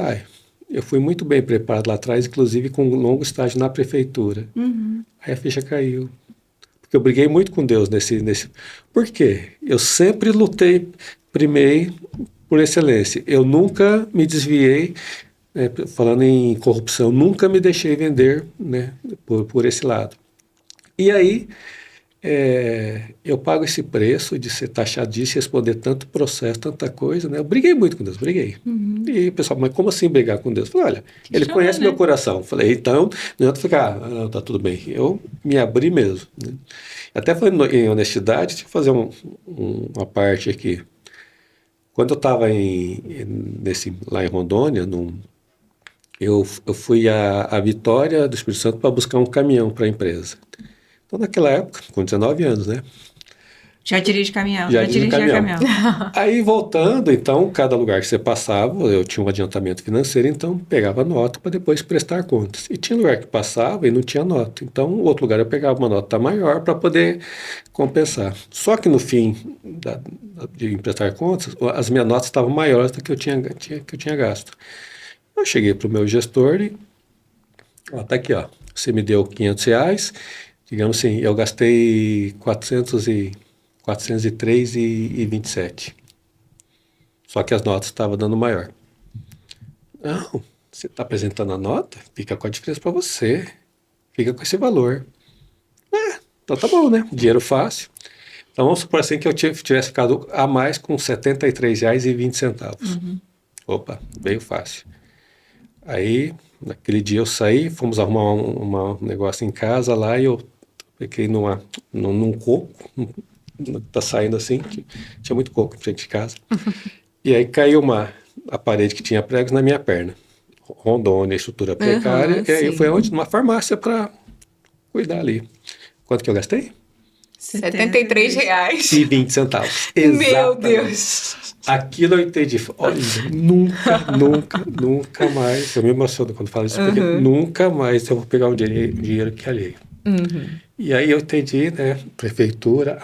eu fui muito bem preparado lá atrás, inclusive com um longo estágio na prefeitura. Aí a ficha caiu. Porque eu briguei muito com Deus nesse... Por quê? Eu sempre lutei, primei por excelência. Eu nunca me desviei, né, falando em corrupção, nunca me deixei vender, né, por esse lado. E aí, eu pago esse preço de ser taxado disso, responder tanto processo, tanta coisa, né? Eu briguei muito com Deus, briguei. E o pessoal, mas como assim brigar com Deus? Eu falei, olha, ele conhece meu coração. Eu falei, então, não adianta ficar, não, tá tudo bem. Eu me abri mesmo. Né? Até falando em honestidade, deixa eu fazer uma parte aqui. Quando eu estava lá em Rondônia, eu fui à Vitória do Espírito Santo para buscar um caminhão para a empresa. Então, naquela época, com 19 anos, né? Já dirige caminhão. Já Já dirige dirigia caminhão. caminhão. Aí voltando, então, cada lugar que você passava, eu tinha um adiantamento financeiro, então pegava nota para depois prestar contas. E tinha lugar que passava e não tinha nota. Então, o outro lugar eu pegava uma nota maior para poder compensar. Só que no fim de prestar contas, as minhas notas estavam maiores do que eu tinha gasto. Eu cheguei para o meu gestor e, ó, tá aqui, ó, você me deu R$ 500, digamos assim, eu gastei 403,27. Só que as notas estavam dando maior. Não, você está apresentando a nota? Fica com a diferença para você. Fica com esse valor. Então tá bom, né? Dinheiro fácil. Então vamos supor assim que eu tivesse ficado a mais com R$ 73,20. Opa, veio fácil. Aí, naquele dia eu saí, fomos arrumar um negócio em casa lá e eu fiquei num coco, tá saindo assim, tinha muito coco em frente de casa. E aí caiu a parede que tinha pregos na minha perna. Rondônia, estrutura precária. E aí foi onde? Numa farmácia para cuidar ali. Quanto que eu gastei? R$ 73. E 20 centavos. Meu Deus! Aquilo eu entendi. Olha, nunca mais. Eu me emociono quando falo isso, porque nunca mais eu vou pegar um dinheiro que é alheio. E aí eu entendi, né? Prefeitura.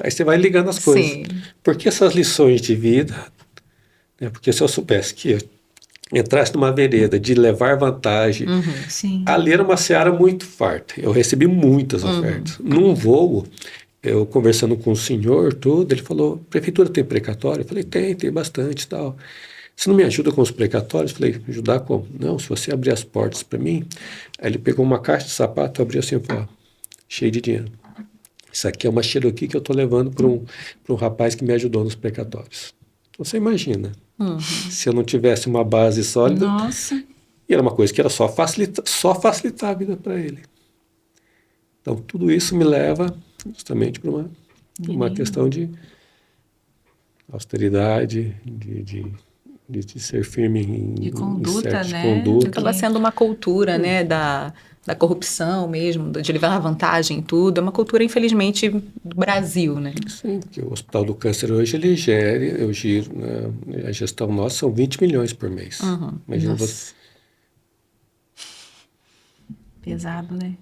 Aí você vai ligando as coisas. Sim. Porque essas lições de vida, né, porque se eu soubesse que eu entrasse numa vereda de levar vantagem, Sim. ali era uma seara muito farta. Eu recebi muitas ofertas. Num voo, eu conversando com o senhor, tudo, ele falou, prefeitura tem precatório? Eu falei, tem bastante e tal. Você não me ajuda com os precatórios? Eu falei, ajudar como? Não, se você abrir as portas para mim. Aí ele pegou uma caixa de sapato, abriu assim, ó, cheio de dinheiro. Isso aqui é uma Cherokee que eu estou levando para um rapaz que me ajudou nos precatórios. Então você imagina, se eu não tivesse uma base sólida, Nossa. e era uma coisa que era só facilitar a vida para ele. Então tudo isso me leva justamente para uma questão de austeridade, de ser firme De conduta, em certos né? conduta. Acaba sendo uma cultura, né, da corrupção mesmo, de levar vantagem em tudo. É uma cultura, infelizmente, do Brasil, né? Sim, porque o Hospital do Câncer hoje, eu giro, né, a gestão nossa são 20 milhões por mês. Imagina Nossa. você. Pesado, né?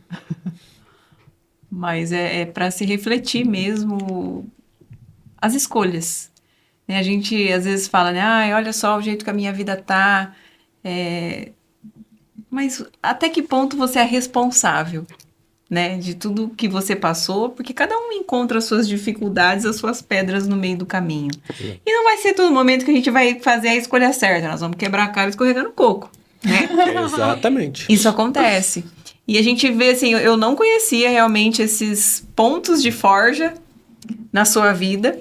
Mas é para se refletir mesmo as escolhas. Né? A gente às vezes fala, né? Ai, olha só o jeito que a minha vida tá. Mas até que ponto você é responsável, né? De tudo que você passou? Porque cada um encontra as suas dificuldades, as suas pedras no meio do caminho. E não vai ser todo momento que a gente vai fazer a escolha certa. Nós vamos quebrar a cara e escorregar no coco, né? Exatamente. Isso acontece. E a gente vê, assim, eu não conhecia realmente esses pontos de forja na sua vida.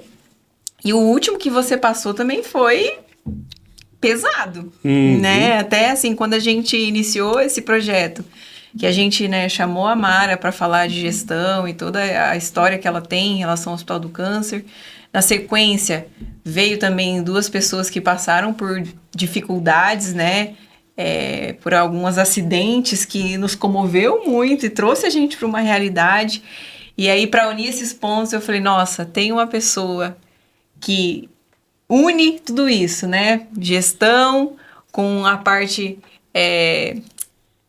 E o último que você passou também foi pesado, né? Até, assim, quando a gente iniciou esse projeto, que a gente, né, chamou a Mara para falar de gestão e toda a história que ela tem em relação ao Hospital do Câncer. Na sequência, veio também 2 pessoas que passaram por dificuldades, né? Por alguns acidentes que nos comoveu muito e trouxe a gente para uma realidade. E aí, para unir esses pontos, eu falei, nossa, tem uma pessoa que une tudo isso, né? Gestão com a parte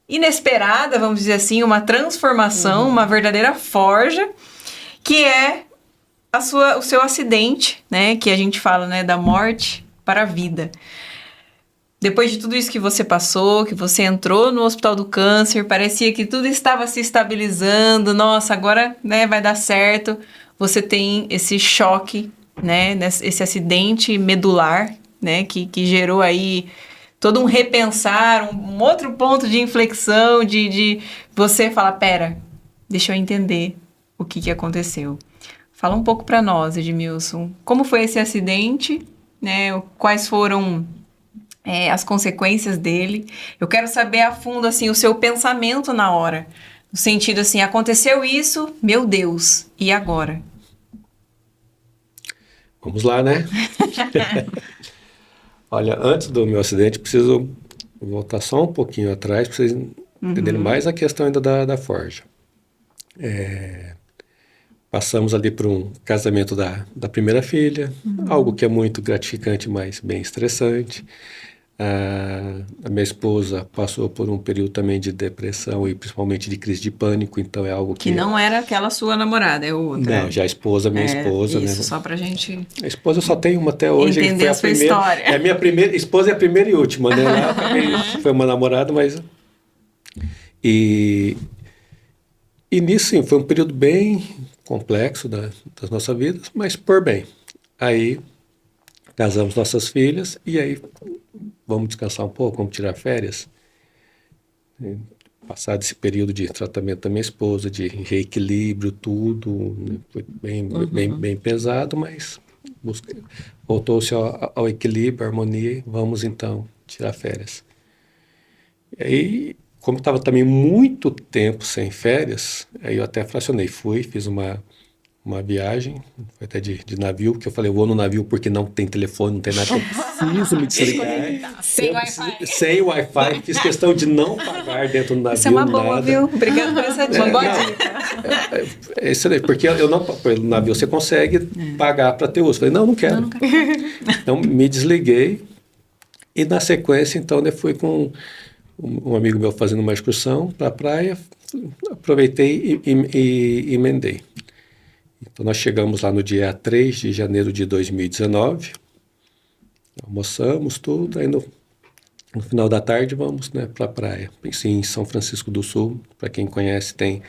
inesperada, vamos dizer assim, uma transformação, uma verdadeira forja, que é o seu acidente, né? Que a gente fala, né? Da morte para a vida. Depois de tudo isso que você passou, que você entrou no Hospital do Câncer, parecia que tudo estava se estabilizando, nossa, agora, né, vai dar certo. Você tem esse choque, né, esse acidente medular, né, que gerou aí todo um repensar, um outro ponto de inflexão, de você falar, pera, deixa eu entender o que aconteceu. Fala um pouco para nós, Edmilson, como foi esse acidente, né, quais foram as consequências dele. Eu quero saber a fundo, assim, o seu pensamento na hora. No sentido, assim, aconteceu isso, meu Deus, e agora? Vamos lá, né? Olha, antes do meu acidente, preciso voltar só um pouquinho atrás para vocês entenderem mais a questão ainda da forja. Passamos ali por um casamento da primeira filha, algo que é muito gratificante, mas bem estressante. A minha esposa passou por um período também de depressão e principalmente de crise de pânico, então é algo Que não era aquela sua namorada, é outra. Não, já a esposa, minha esposa, isso, né? só pra gente A esposa eu só tenho uma até hoje. entender que foi a sua primeira, história. É a minha primeira, esposa é a primeira e última, né? Lá também foi uma namorada, mas... E nisso, sim, foi um período bem complexo das nossas vidas, mas por bem. Aí, casamos nossas filhas e aí vamos descansar um pouco, vamos tirar férias. Passado esse período de tratamento da minha esposa, de reequilíbrio, tudo, né? Foi bem pesado, mas voltou-se ao equilíbrio, à harmonia, e vamos então tirar férias. E aí, como estava também muito tempo sem férias, aí eu até fracionei, fiz uma viagem, foi até de navio, porque eu falei, eu vou no navio porque não tem telefone, não tem nada, eu preciso me desligar. Sem Wi-Fi. Sem Wi-Fi, fiz questão de não pagar dentro do navio. Isso é uma boa, nada. viu? Obrigada por essa dica. Uma boa dica. É excelente, porque eu não, pelo navio você consegue pagar para ter uso. Falei, não quero. Não quero. Então me desliguei e na sequência, então, eu fui com um amigo meu fazendo uma excursão para a praia, aproveitei e emendei. Então, nós chegamos lá no dia 3 de janeiro de 2019, almoçamos tudo, aí no final da tarde vamos, né, para a praia. Pensei em São Francisco do Sul, para quem conhece, tem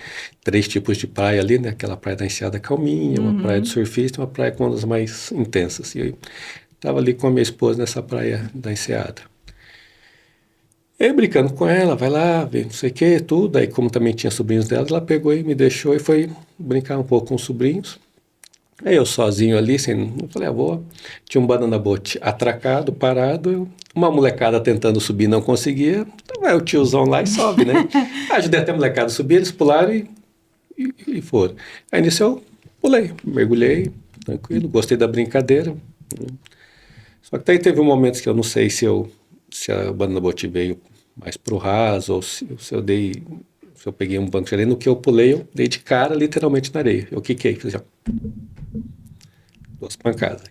3 tipos de praia ali, né, aquela praia da Enseada calminha, uma praia do surfista e uma praia com ondas mais intensas. E eu estava ali com a minha esposa nessa praia da Enseada. Eu brincando com ela, vai lá, vê não sei o que, tudo. Aí, como também tinha sobrinhos dela, ela pegou e me deixou e foi brincar um pouco com os sobrinhos. Aí eu sozinho ali, eu falei, vou. Tinha um banana boat atracado, parado, uma molecada tentando subir, não conseguia. Então vai o tiozão lá e sobe, né? Ajudei até a molecada a subir, eles pularam e foram. Aí nisso eu pulei, mergulhei, tranquilo, gostei da brincadeira. Só que daí teve um momento que eu não sei se a banana boat veio mais pro raso, ou se eu peguei um banco de areia, no que eu pulei, eu dei de cara literalmente na areia. Eu quiquei, fiz assim, 2 pancadas.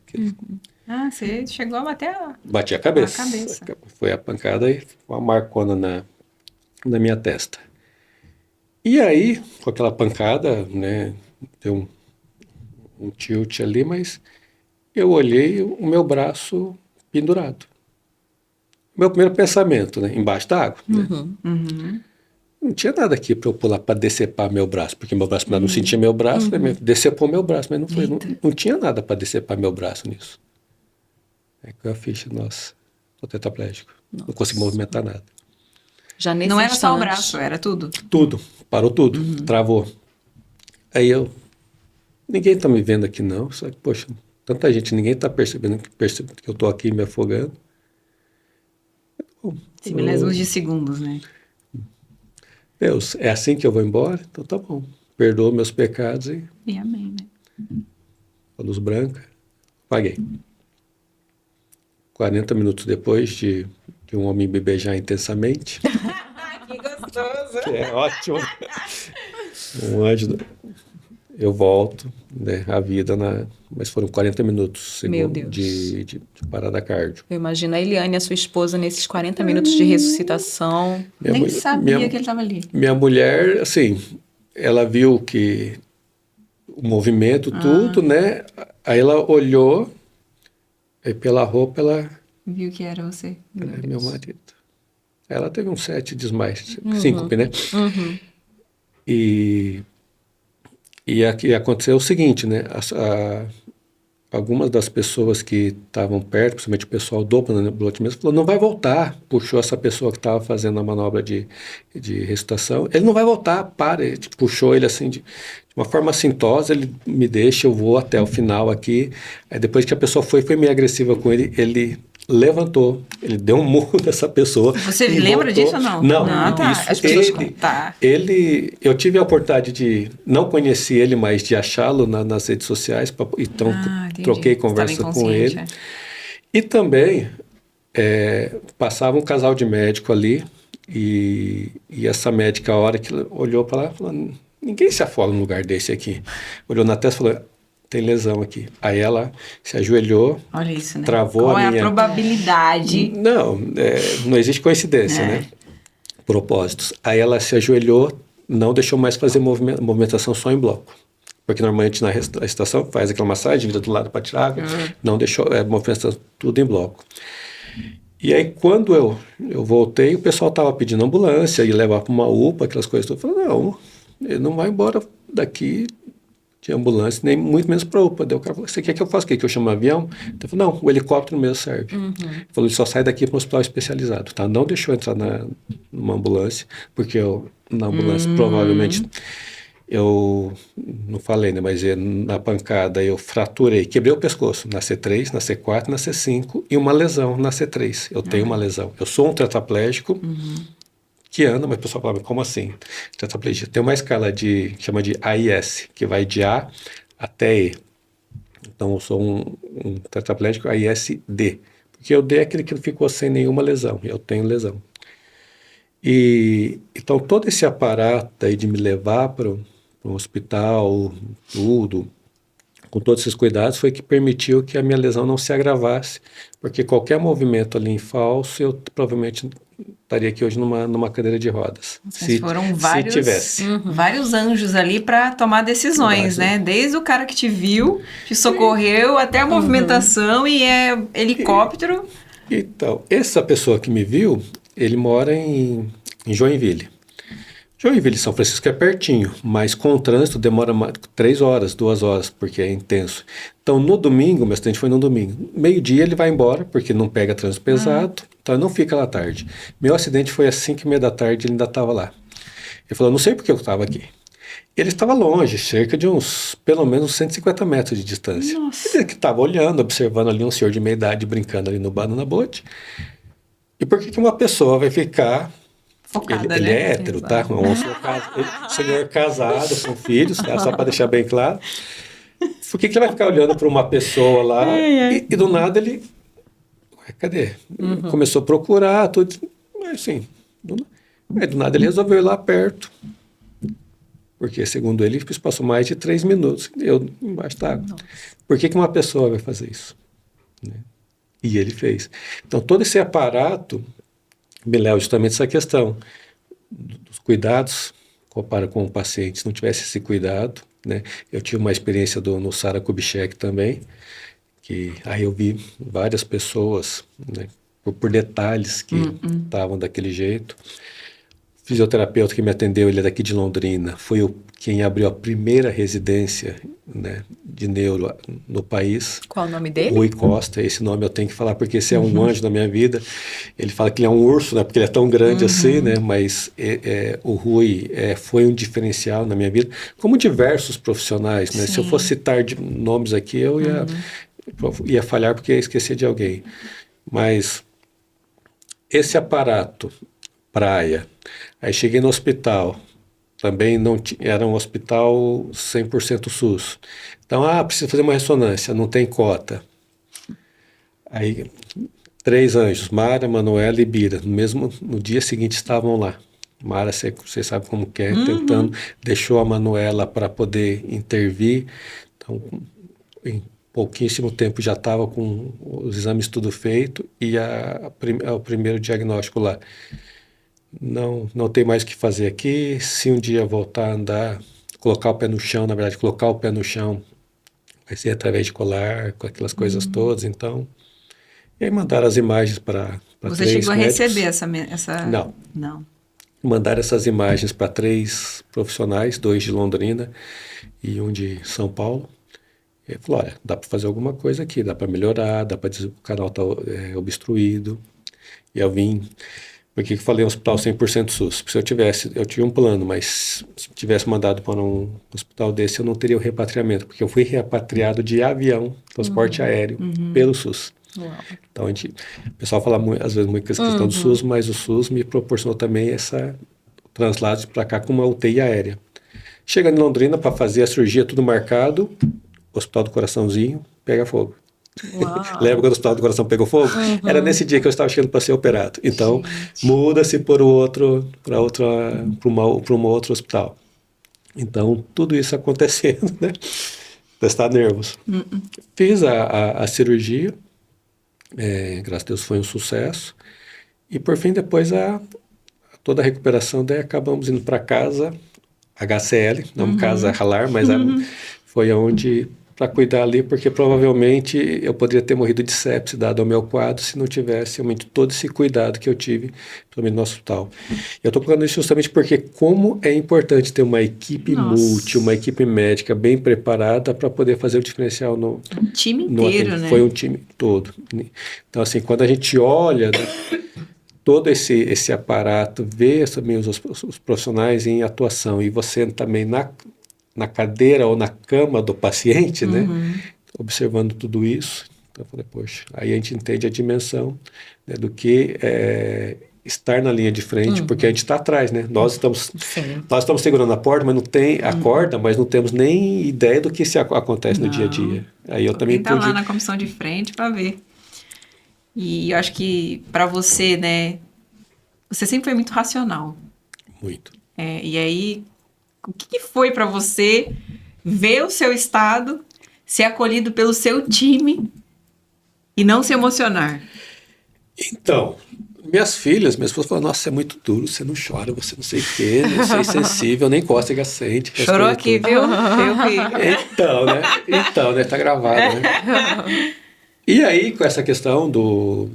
Ah, você chegou a bater Bati a cabeça. Foi a pancada e uma marcona na minha testa. E aí, com aquela pancada, né, deu um tilt ali, mas eu olhei o meu braço pendurado. Meu primeiro pensamento, né? Embaixo da água. Né? Não tinha nada aqui para eu pular para decepar meu braço, porque meu braço não sentia meu braço, né? Decepou meu braço, mas não tinha nada para decepar meu braço nisso. Aí que eu fiz, nossa, tô tetraplégico. Não consigo movimentar nada. Já nesse Não era só o instante. braço, era tudo. Tudo, parou tudo, travou. Aí ninguém tá me vendo aqui não, só que, poxa, tanta gente, ninguém tá percebendo que eu tô aqui me afogando. Sim, milésimos de segundos, né? Deus, é assim que eu vou embora? Então tá bom. Perdoa meus pecados E amém, né? a luz branca. Paguei. 40 minutos depois de um homem me beijar intensamente. Que gostoso! Que é ótimo. Um anjo. Eu volto, né, a vida mas foram 40 minutos Meu Deus. de parada cardio. Eu imagino a Eliane, a sua esposa, nesses 40 minutos de ressuscitação. Nem sabia que ele estava ali. Minha mulher, assim, ela viu que o movimento, tudo, né? Aí ela olhou, aí pela roupa ela... Viu que era você. Meu marido. Ela teve uns 7 desmaios, síncope, né? E aqui aconteceu o seguinte, né? Algumas das pessoas que estavam perto, principalmente o pessoal do Banana Boat mesmo, falou, não vai voltar. Puxou essa pessoa que estava fazendo a manobra de ressuscitação. Ele não vai voltar, para. Ele puxou ele assim, de uma forma assintosa, ele me deixa, eu vou até o final aqui. Aí depois que a pessoa foi meio agressiva com ele, ele levantou, ele deu um murro nessa pessoa. Você lembra disso ou não? Não, tá. Isso, as pessoas contar. eu tive a oportunidade de, não conheci ele, mas de achá-lo nas redes sociais, então troquei conversa com ele. E também passava um casal de médico ali, e essa médica, a hora que olhou para lá, falou, ninguém se afoga num lugar desse aqui. Olhou na testa e falou, tem lesão aqui. Aí ela se ajoelhou, Olha isso, né? travou Qual a minha... é a probabilidade? Não, não existe coincidência, né? Propósitos. Aí ela se ajoelhou, não deixou mais fazer movimentação só em bloco. Porque normalmente na estação faz aquela massagem, vira do lado para tirar água, não deixou movimentação tudo em bloco. E aí quando eu voltei, o pessoal estava pedindo ambulância e levar para uma UPA, aquelas coisas todas. Eu falei, não, ele não vai embora daqui de ambulância, nem muito menos para a UPA. Daí o cara falou, você quer que eu faça o quê? Que eu chamo um avião? Eu falei, não, o helicóptero mesmo serve. Ele falou, ele só sai daqui para um hospital especializado, tá? Não deixou entrar numa ambulância, porque na ambulância provavelmente... Eu não falei, né? Mas na pancada eu fraturei, quebrei o pescoço na C3, na C4, na C5 e uma lesão na C3. Eu tenho uma lesão. Eu sou um tetraplégico que anda, mas o pessoal fala, como assim? Tetraplegia. Tem uma escala chama de AIS, que vai de A até E. Então eu sou um tetraplégico AIS-D. Porque o D é aquele que ficou sem nenhuma lesão. Eu tenho lesão. E então todo esse aparato aí de me levar para um hospital, tudo, com todos esses cuidados, foi que permitiu que a minha lesão não se agravasse, porque qualquer movimento ali em falso, eu provavelmente estaria aqui hoje numa cadeira de rodas. Foram se tivesse. Vários anjos ali para tomar decisões, né? Desde o cara que te viu, te socorreu, até a movimentação e helicóptero. Então, essa pessoa que me viu, ele mora em Joinville. Joinville, São Francisco é pertinho, mas com o trânsito demora 3 horas, 2 horas, porque é intenso. Então, no domingo, meu acidente foi no domingo. Meio-dia ele vai embora, porque não pega trânsito pesado, então ele não fica lá tarde. Meu acidente foi às 5h30 da tarde, ele ainda estava lá. Ele falou, não sei por que eu estava aqui. Ele estava longe, cerca de pelo menos 150 metros de distância. Nossa. Ele que estava olhando, observando ali um senhor de meia idade brincando ali no Banana Boat. E por que uma pessoa vai ficar... Focada, ele né? é hétero, tá? Senhor casado, com filhos, tá? Só para deixar bem claro. Por que ele vai ficar olhando para uma pessoa lá e do nada ele... Ué, cadê? Começou a procurar, tudo. Mas assim, do nada ele resolveu ir lá perto. Porque, segundo ele, isso passou mais de 3 minutos. Eu embaixo da água. Por que uma pessoa vai fazer isso? Né? E ele fez. Então, todo esse aparato me leva justamente a essa questão dos cuidados, compara com o paciente. Se não tivesse esse cuidado, né? Eu tive uma experiência no Sara Kubitschek também, que aí eu vi várias pessoas, né, por detalhes que estavam daquele jeito. O fisioterapeuta que me atendeu, ele é daqui de Londrina, foi quem abriu a primeira residência, né, de neuro no país. Qual o nome dele? Rui Costa, esse nome eu tenho que falar porque esse é um anjo da minha vida. Ele fala que ele é um urso, né, porque ele é tão grande assim, né, mas o Rui foi um diferencial na minha vida, como diversos profissionais, né. Se eu fosse citar nomes aqui, eu ia falhar porque ia esquecer de alguém. Mas esse aparato, praia, aí cheguei no hospital, também não era um hospital 100% SUS. Então, precisa fazer uma ressonância, não tem cota. Aí, 3 anjos, Mara, Manuela e Bira, no dia seguinte estavam lá. Mara, você sabe como que é, tentando, deixou a Manuela para poder intervir. Então, em pouquíssimo tempo já estava com os exames tudo feito e o primeiro diagnóstico lá. Não tem mais o que fazer aqui. Se um dia voltar a andar, colocar o pé no chão, na verdade, colocar o pé no chão vai ser através de colar, com aquelas coisas todas, então... E aí mandaram as imagens para 3 médicos. Você chegou a receber essa... Não. Mandaram essas imagens para 3 profissionais, 2 de Londrina e 1 de São Paulo. E ele falou, olha, dá para fazer alguma coisa aqui, dá para melhorar, dá para dizer que o canal está obstruído. E eu vim... Por que eu falei hospital 100% SUS? Porque eu tinha um plano, mas se tivesse mandado para um hospital desse, eu não teria o repatriamento, porque eu fui repatriado de avião, transporte aéreo, pelo SUS. Uau. Então, o pessoal fala às vezes muito essa questão do SUS, mas o SUS me proporcionou também esse translado para cá com uma UTI aérea. Chegando em Londrina para fazer a cirurgia, tudo marcado, Hospital do Coraçãozinho, pega fogo. Lembra quando o Hospital do Coração pegou fogo? Era nesse dia que eu estava chegando para ser operado. Então, muda-se para um outro hospital. Então, tudo isso acontecendo, né? Testar nervos. Fiz a cirurgia, graças a Deus foi um sucesso. E por fim, depois toda a recuperação, daí acabamos indo para casa, HCL, não casa ralar, mas foi onde, para cuidar ali, porque provavelmente eu poderia ter morrido de sepse, dado ao meu quadro, se não tivesse realmente todo esse cuidado que eu tive, principalmente no hospital. Eu estou colocando isso justamente porque como é importante ter uma equipe uma equipe médica bem preparada para poder fazer o diferencial no time inteiro, né? Foi um time todo. Então, assim, quando a gente olha, né, todo esse aparato, vê também os profissionais em atuação e você também na cadeira ou na cama do paciente, né, observando tudo isso. Então eu falei, poxa, aí a gente entende a dimensão, né, do que estar na linha de frente, porque a gente está atrás, né? Nós estamos segurando a porta, mas não tem a corda, mas não temos nem ideia do que acontece no dia a dia. Aí eu também pude... lá na comissão de frente para ver. E eu acho que para você, né, você sempre foi muito racional. Muito. E aí, o que foi para você ver o seu estado, ser acolhido pelo seu time e não se emocionar? Então, minha esposa falou, nossa, você é muito duro, você não chora, você não sei o quê, você é sensível, nem cócega sente. Chorou aqui, viu? Eu vi. Então, né, tá gravado, né? E aí, com essa questão do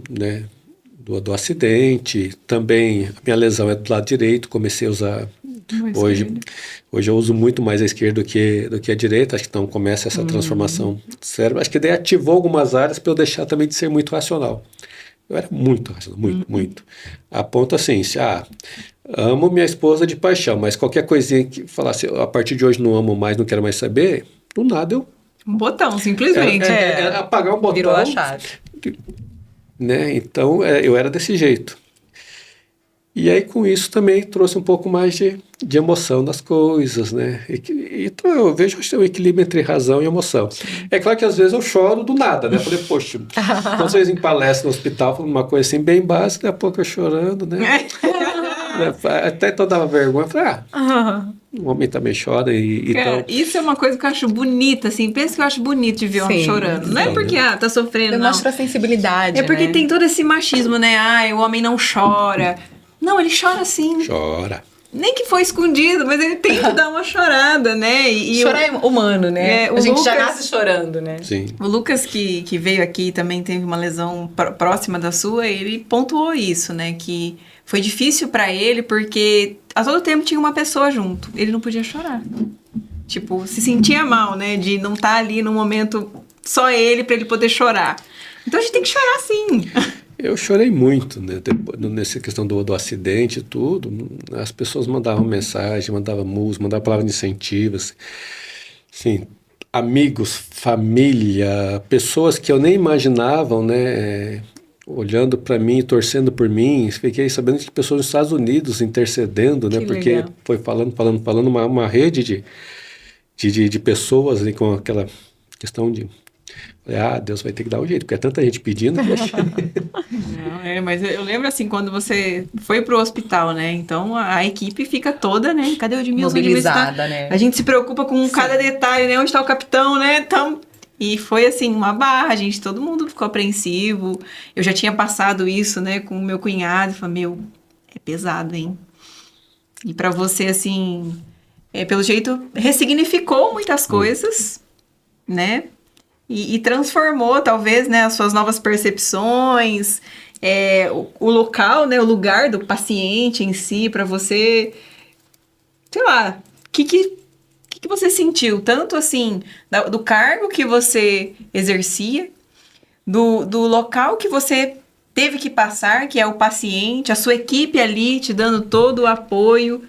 acidente, também a minha lesão é do lado direito, comecei a usar... Hoje eu uso muito mais a esquerda do que a direita, acho que então começa essa transformação do cérebro. Acho que daí ativou algumas áreas para eu deixar também de ser muito racional. Eu era muito racional, muito. A ponto assim, amo minha esposa de paixão, mas qualquer coisinha que falasse, a partir de hoje não amo mais, não quero mais saber, do nada eu... Um botão, simplesmente. Apagar um botão. Virou a chave. Né? Então, eu era desse jeito. E aí, com isso, também trouxe um pouco mais de emoção das coisas, né? Então, eu vejo um equilíbrio entre razão e emoção. É claro que, às vezes, eu choro do nada, né? Falei, poxa, quando vocês em palestra no hospital, falando uma coisa assim, bem básica, daqui a pouco eu chorando, né? Até então dava vergonha. Falei, o homem também chora. Cara, então... isso é uma coisa que eu acho bonita, assim. Pensa que eu acho bonito de ver homem chorando. Não é porque, tá sofrendo, não. Mostra a sensibilidade, é porque tem todo esse machismo, né? O homem não chora. Não, ele chora sim. Chora. Nem que foi escondido, mas ele tem que dar uma chorada, né? Chorar é humano, né? A gente já nasce chorando, né? Sim. O Lucas, que veio aqui também teve uma lesão próxima da sua, ele pontuou isso, né? Que foi difícil pra ele porque a todo tempo tinha uma pessoa junto. Ele não podia chorar. Tipo, se sentia mal, né? De não estar ali no momento só ele pra ele poder chorar. Então a gente tem que chorar sim. Eu chorei muito, né? Nessa questão do acidente e tudo. As pessoas mandavam mensagem, mandavam música, mandavam palavras de incentivo. Assim, amigos, família, pessoas que eu nem imaginava, né? Olhando para mim, torcendo por mim. Fiquei sabendo que pessoas nos Estados Unidos intercedendo, né? Porque legal. Foi falando uma rede de pessoas ali com aquela questão de... Deus vai ter que dar um jeito, porque é tanta gente pedindo. Não, mas eu lembro assim, quando você foi pro hospital, né? Então a equipe fica toda, né? Cadê o Edmilson? Mobilizada, né? A gente se preocupa com cada detalhe, né? Onde está o capitão, né? Então... E foi assim, uma barra, todo mundo ficou apreensivo. Eu já tinha passado isso, né, com o meu cunhado. Falei, é pesado, hein? E pra você, assim, pelo jeito, ressignificou muitas coisas, né? E transformou, talvez, né, as suas novas percepções, o local, né, o lugar do paciente em si, pra você, sei lá, o que você sentiu? Tanto, assim, do cargo que você exercia, do local que você teve que passar, que é o paciente, a sua equipe ali te dando todo o apoio.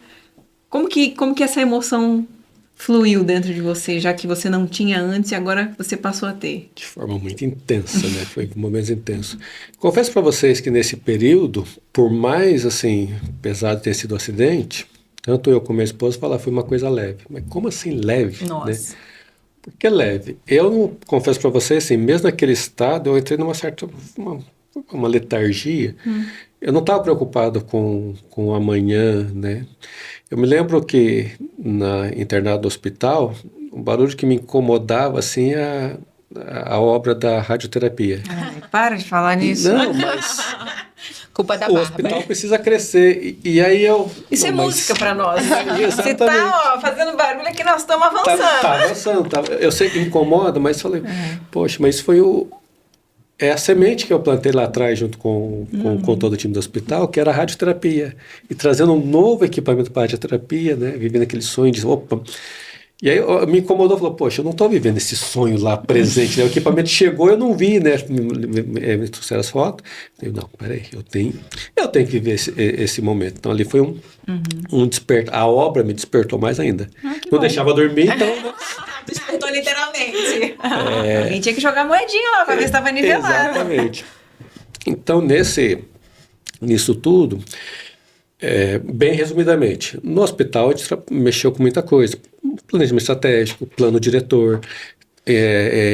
Como que essa emoção fluiu dentro de você, já que você não tinha antes e agora você passou a ter? De forma muito intensa, né? Foi um momento intenso. Confesso para vocês que nesse período, por mais, assim, pesado ter sido o acidente, tanto eu como minha esposa foi uma coisa leve. Mas como assim leve? Nossa. Né? Por que leve? Eu confesso para vocês, assim, mesmo naquele estado, eu entrei numa certa... uma letargia. eu não estava preocupado com o amanhã, né? Eu me lembro que na internado do hospital, um barulho que me incomodava, assim, a obra da radioterapia. Ai, para de falar nisso. Não, mas Culpa da o Bárbara. hospital precisa crescer. E aí eu... Isso é não, mas- música pra nós. Você Exatamente. tá, ó, fazendo barulho aqui, nós estamos avançando. Tá avançando. Eu sei que incomoda, mas falei, poxa, mas isso foi é a semente que eu plantei lá atrás junto com todo o time do hospital, que era a radioterapia. E trazendo um novo equipamento para a radioterapia, né? Vivendo aquele sonho de, opa... E aí me incomodou, falou, poxa, eu não estou vivendo esse sonho lá presente, né? O equipamento chegou, eu não vi, né? Me trouxeram as fotos. Eu falei, não, peraí, eu tenho que viver esse momento. Então ali foi um despertar. A obra me despertou mais ainda. Não bom. deixava dormir, então... Né? Despertou literalmente. Alguém tinha que jogar moedinha lá pra ver se estava nivelado. Exatamente. Então, nisso tudo, bem resumidamente, no hospital a gente mexeu com muita coisa. Planejamento estratégico, plano diretor,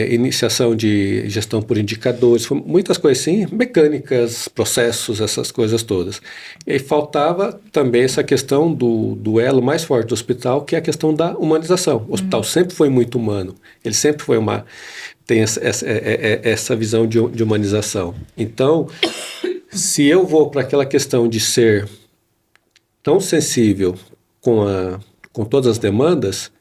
iniciação de gestão por indicadores, muitas coisas assim, mecânicas, processos, essas coisas todas. E aí faltava também essa questão do elo mais forte do hospital, que é a questão da humanização. O hospital sempre foi muito humano, ele sempre foi tem essa visão de humanização. Então, se eu vou para aquela questão de ser tão sensível com todas as demandas,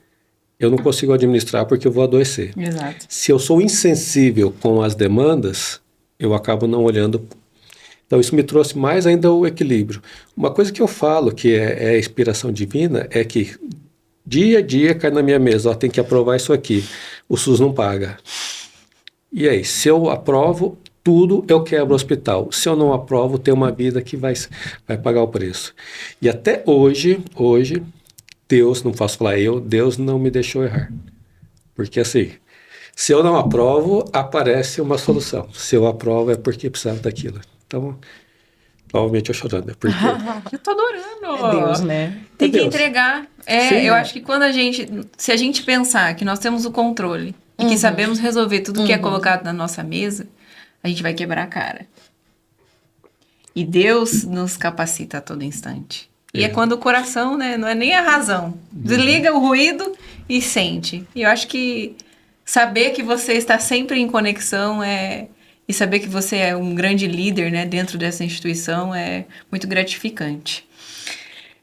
eu não consigo administrar porque eu vou adoecer. Exato. Se eu sou insensível com as demandas, eu acabo não olhando. Então isso me trouxe mais ainda o equilíbrio. Uma coisa que eu falo que é a inspiração divina é que dia a dia cai na minha mesa, tem que aprovar isso aqui. O SUS não paga. E aí, se eu aprovo tudo, eu quebro o hospital. Se eu não aprovo, tem uma vida que vai pagar o preço. E até hoje, Deus, não posso falar Deus não me deixou errar. Porque assim, se eu não aprovo, aparece uma solução. Se eu aprovo, é porque precisava daquilo. Então, provavelmente eu chorando. Porque... Eu tô adorando. É Deus, né? Tem É que Deus. entregar. Sim. Eu acho que se a gente pensar que nós temos o controle e que sabemos resolver tudo que é colocado na nossa mesa, a gente vai quebrar a cara. E Deus nos capacita a todo instante. E é quando o coração, né, não é nem a razão. Desliga o ruído e sente. E eu acho que saber que você está sempre em conexão e saber que você é um grande líder, né, dentro dessa instituição é muito gratificante.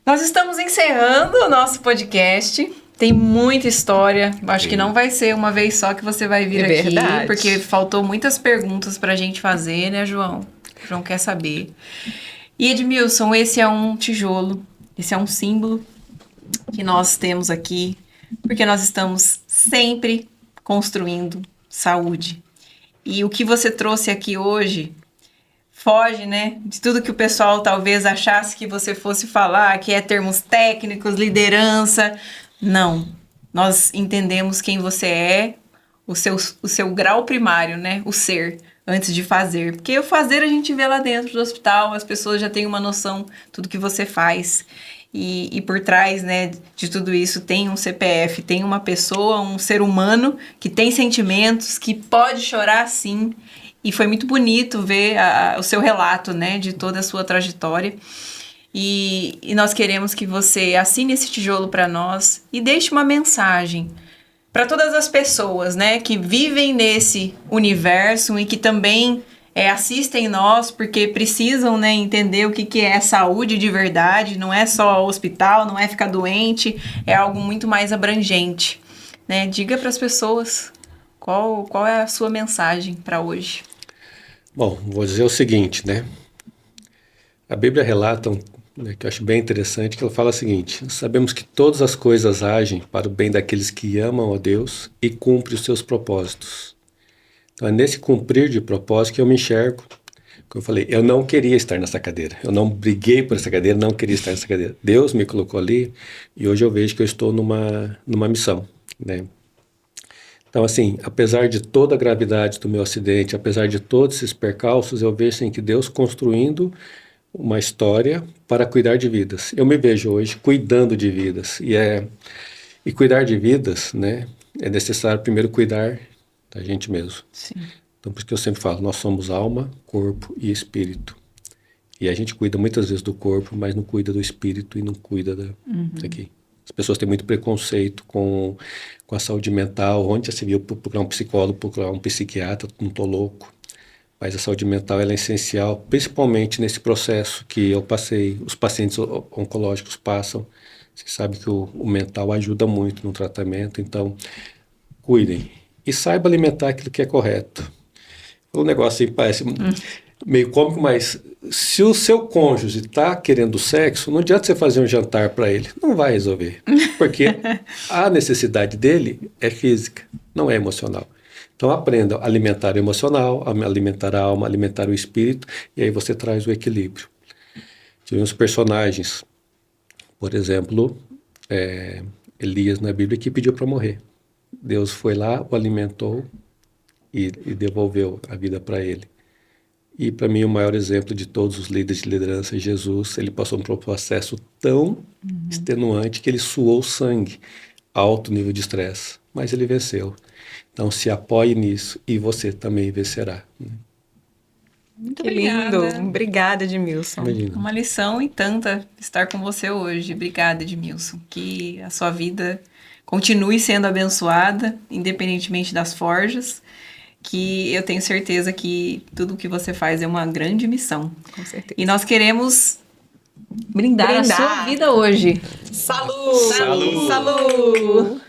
Nós estamos encerrando o nosso podcast. Tem muita história. Acho que não vai ser uma vez só que você vai vir aqui. Verdade. Porque faltou muitas perguntas pra gente fazer, né, João? O João quer saber. E Edmilson, esse é um tijolo, esse é um símbolo que nós temos aqui, porque nós estamos sempre construindo saúde. E o que você trouxe aqui hoje foge, né, de tudo que o pessoal talvez achasse que você fosse falar, que é termos técnicos, liderança. Não, nós entendemos quem você é, o seu grau primário, né, o ser, antes de fazer. Porque o fazer a gente vê lá dentro do hospital, as pessoas já têm uma noção de tudo que você faz. E por trás, né, de tudo isso tem um CPF, tem uma pessoa, um ser humano que tem sentimentos, que pode chorar sim. E foi muito bonito ver o seu relato, né, de toda a sua trajetória. E nós queremos que você assine esse tijolo para nós e deixe uma mensagem para todas as pessoas, né, que vivem nesse universo e que também assistem nós porque precisam, né, entender o que é saúde de verdade. Não é só hospital, não é ficar doente, é algo muito mais abrangente, né? Diga para as pessoas qual é a sua mensagem para hoje. Bom, vou dizer o seguinte, né? A Bíblia relata, né, que eu acho bem interessante, que ela fala o seguinte: sabemos que todas as coisas agem para o bem daqueles que amam a Deus e cumprem os seus propósitos. Então é nesse cumprir de propósito que eu me enxergo. Como eu falei, eu não queria estar nessa cadeira, eu não briguei por essa cadeira, não queria estar nessa cadeira. Deus me colocou ali e hoje eu vejo que eu estou numa missão, né? Então, assim, apesar de toda a gravidade do meu acidente, apesar de todos esses percalços, eu vejo assim, que Deus construindo uma história para cuidar de vidas. Eu me vejo hoje cuidando de vidas. E cuidar de vidas, né, é necessário primeiro cuidar da gente mesmo. Sim. Então, por isso que eu sempre falo, nós somos alma, corpo e espírito. E a gente cuida muitas vezes do corpo, mas não cuida do espírito e não cuida disso aqui. As pessoas têm muito preconceito com a saúde mental. Onde já se viu procurar um psicólogo, procurar um psiquiatra, não estou louco. Mas a saúde mental ela é essencial, principalmente nesse processo que eu passei, os pacientes oncológicos passam. Você sabe que o mental ajuda muito no tratamento, então cuidem. E saiba alimentar aquilo que é correto. Um negócio assim parece meio cômico, mas se o seu cônjuge está querendo sexo, não adianta você fazer um jantar para ele. Não vai resolver. Porque a necessidade dele é física, não é emocional. Então aprenda a alimentar o emocional, a alimentar a alma, alimentar o espírito, e aí você traz o equilíbrio. Tivemos personagens, por exemplo, Elias na Bíblia, que pediu para morrer. Deus foi lá, o alimentou e devolveu a vida para ele. E para mim o maior exemplo de todos os líderes de liderança é Jesus. Ele passou por um processo tão extenuante que ele suou sangue, alto nível de estresse, mas ele venceu. Então se apoie nisso e você também vencerá. Muito Que lindo. lindo. Obrigada, Edmilson. Imagina. Uma lição e tanta estar com você hoje. Obrigada, Edmilson. Que a sua vida continue sendo abençoada, independentemente das forjas, que eu tenho certeza que tudo que você faz é uma grande missão. Com certeza. E nós queremos brindar a Brindar. sua vida hoje. Saúde! Saúde! Saúde!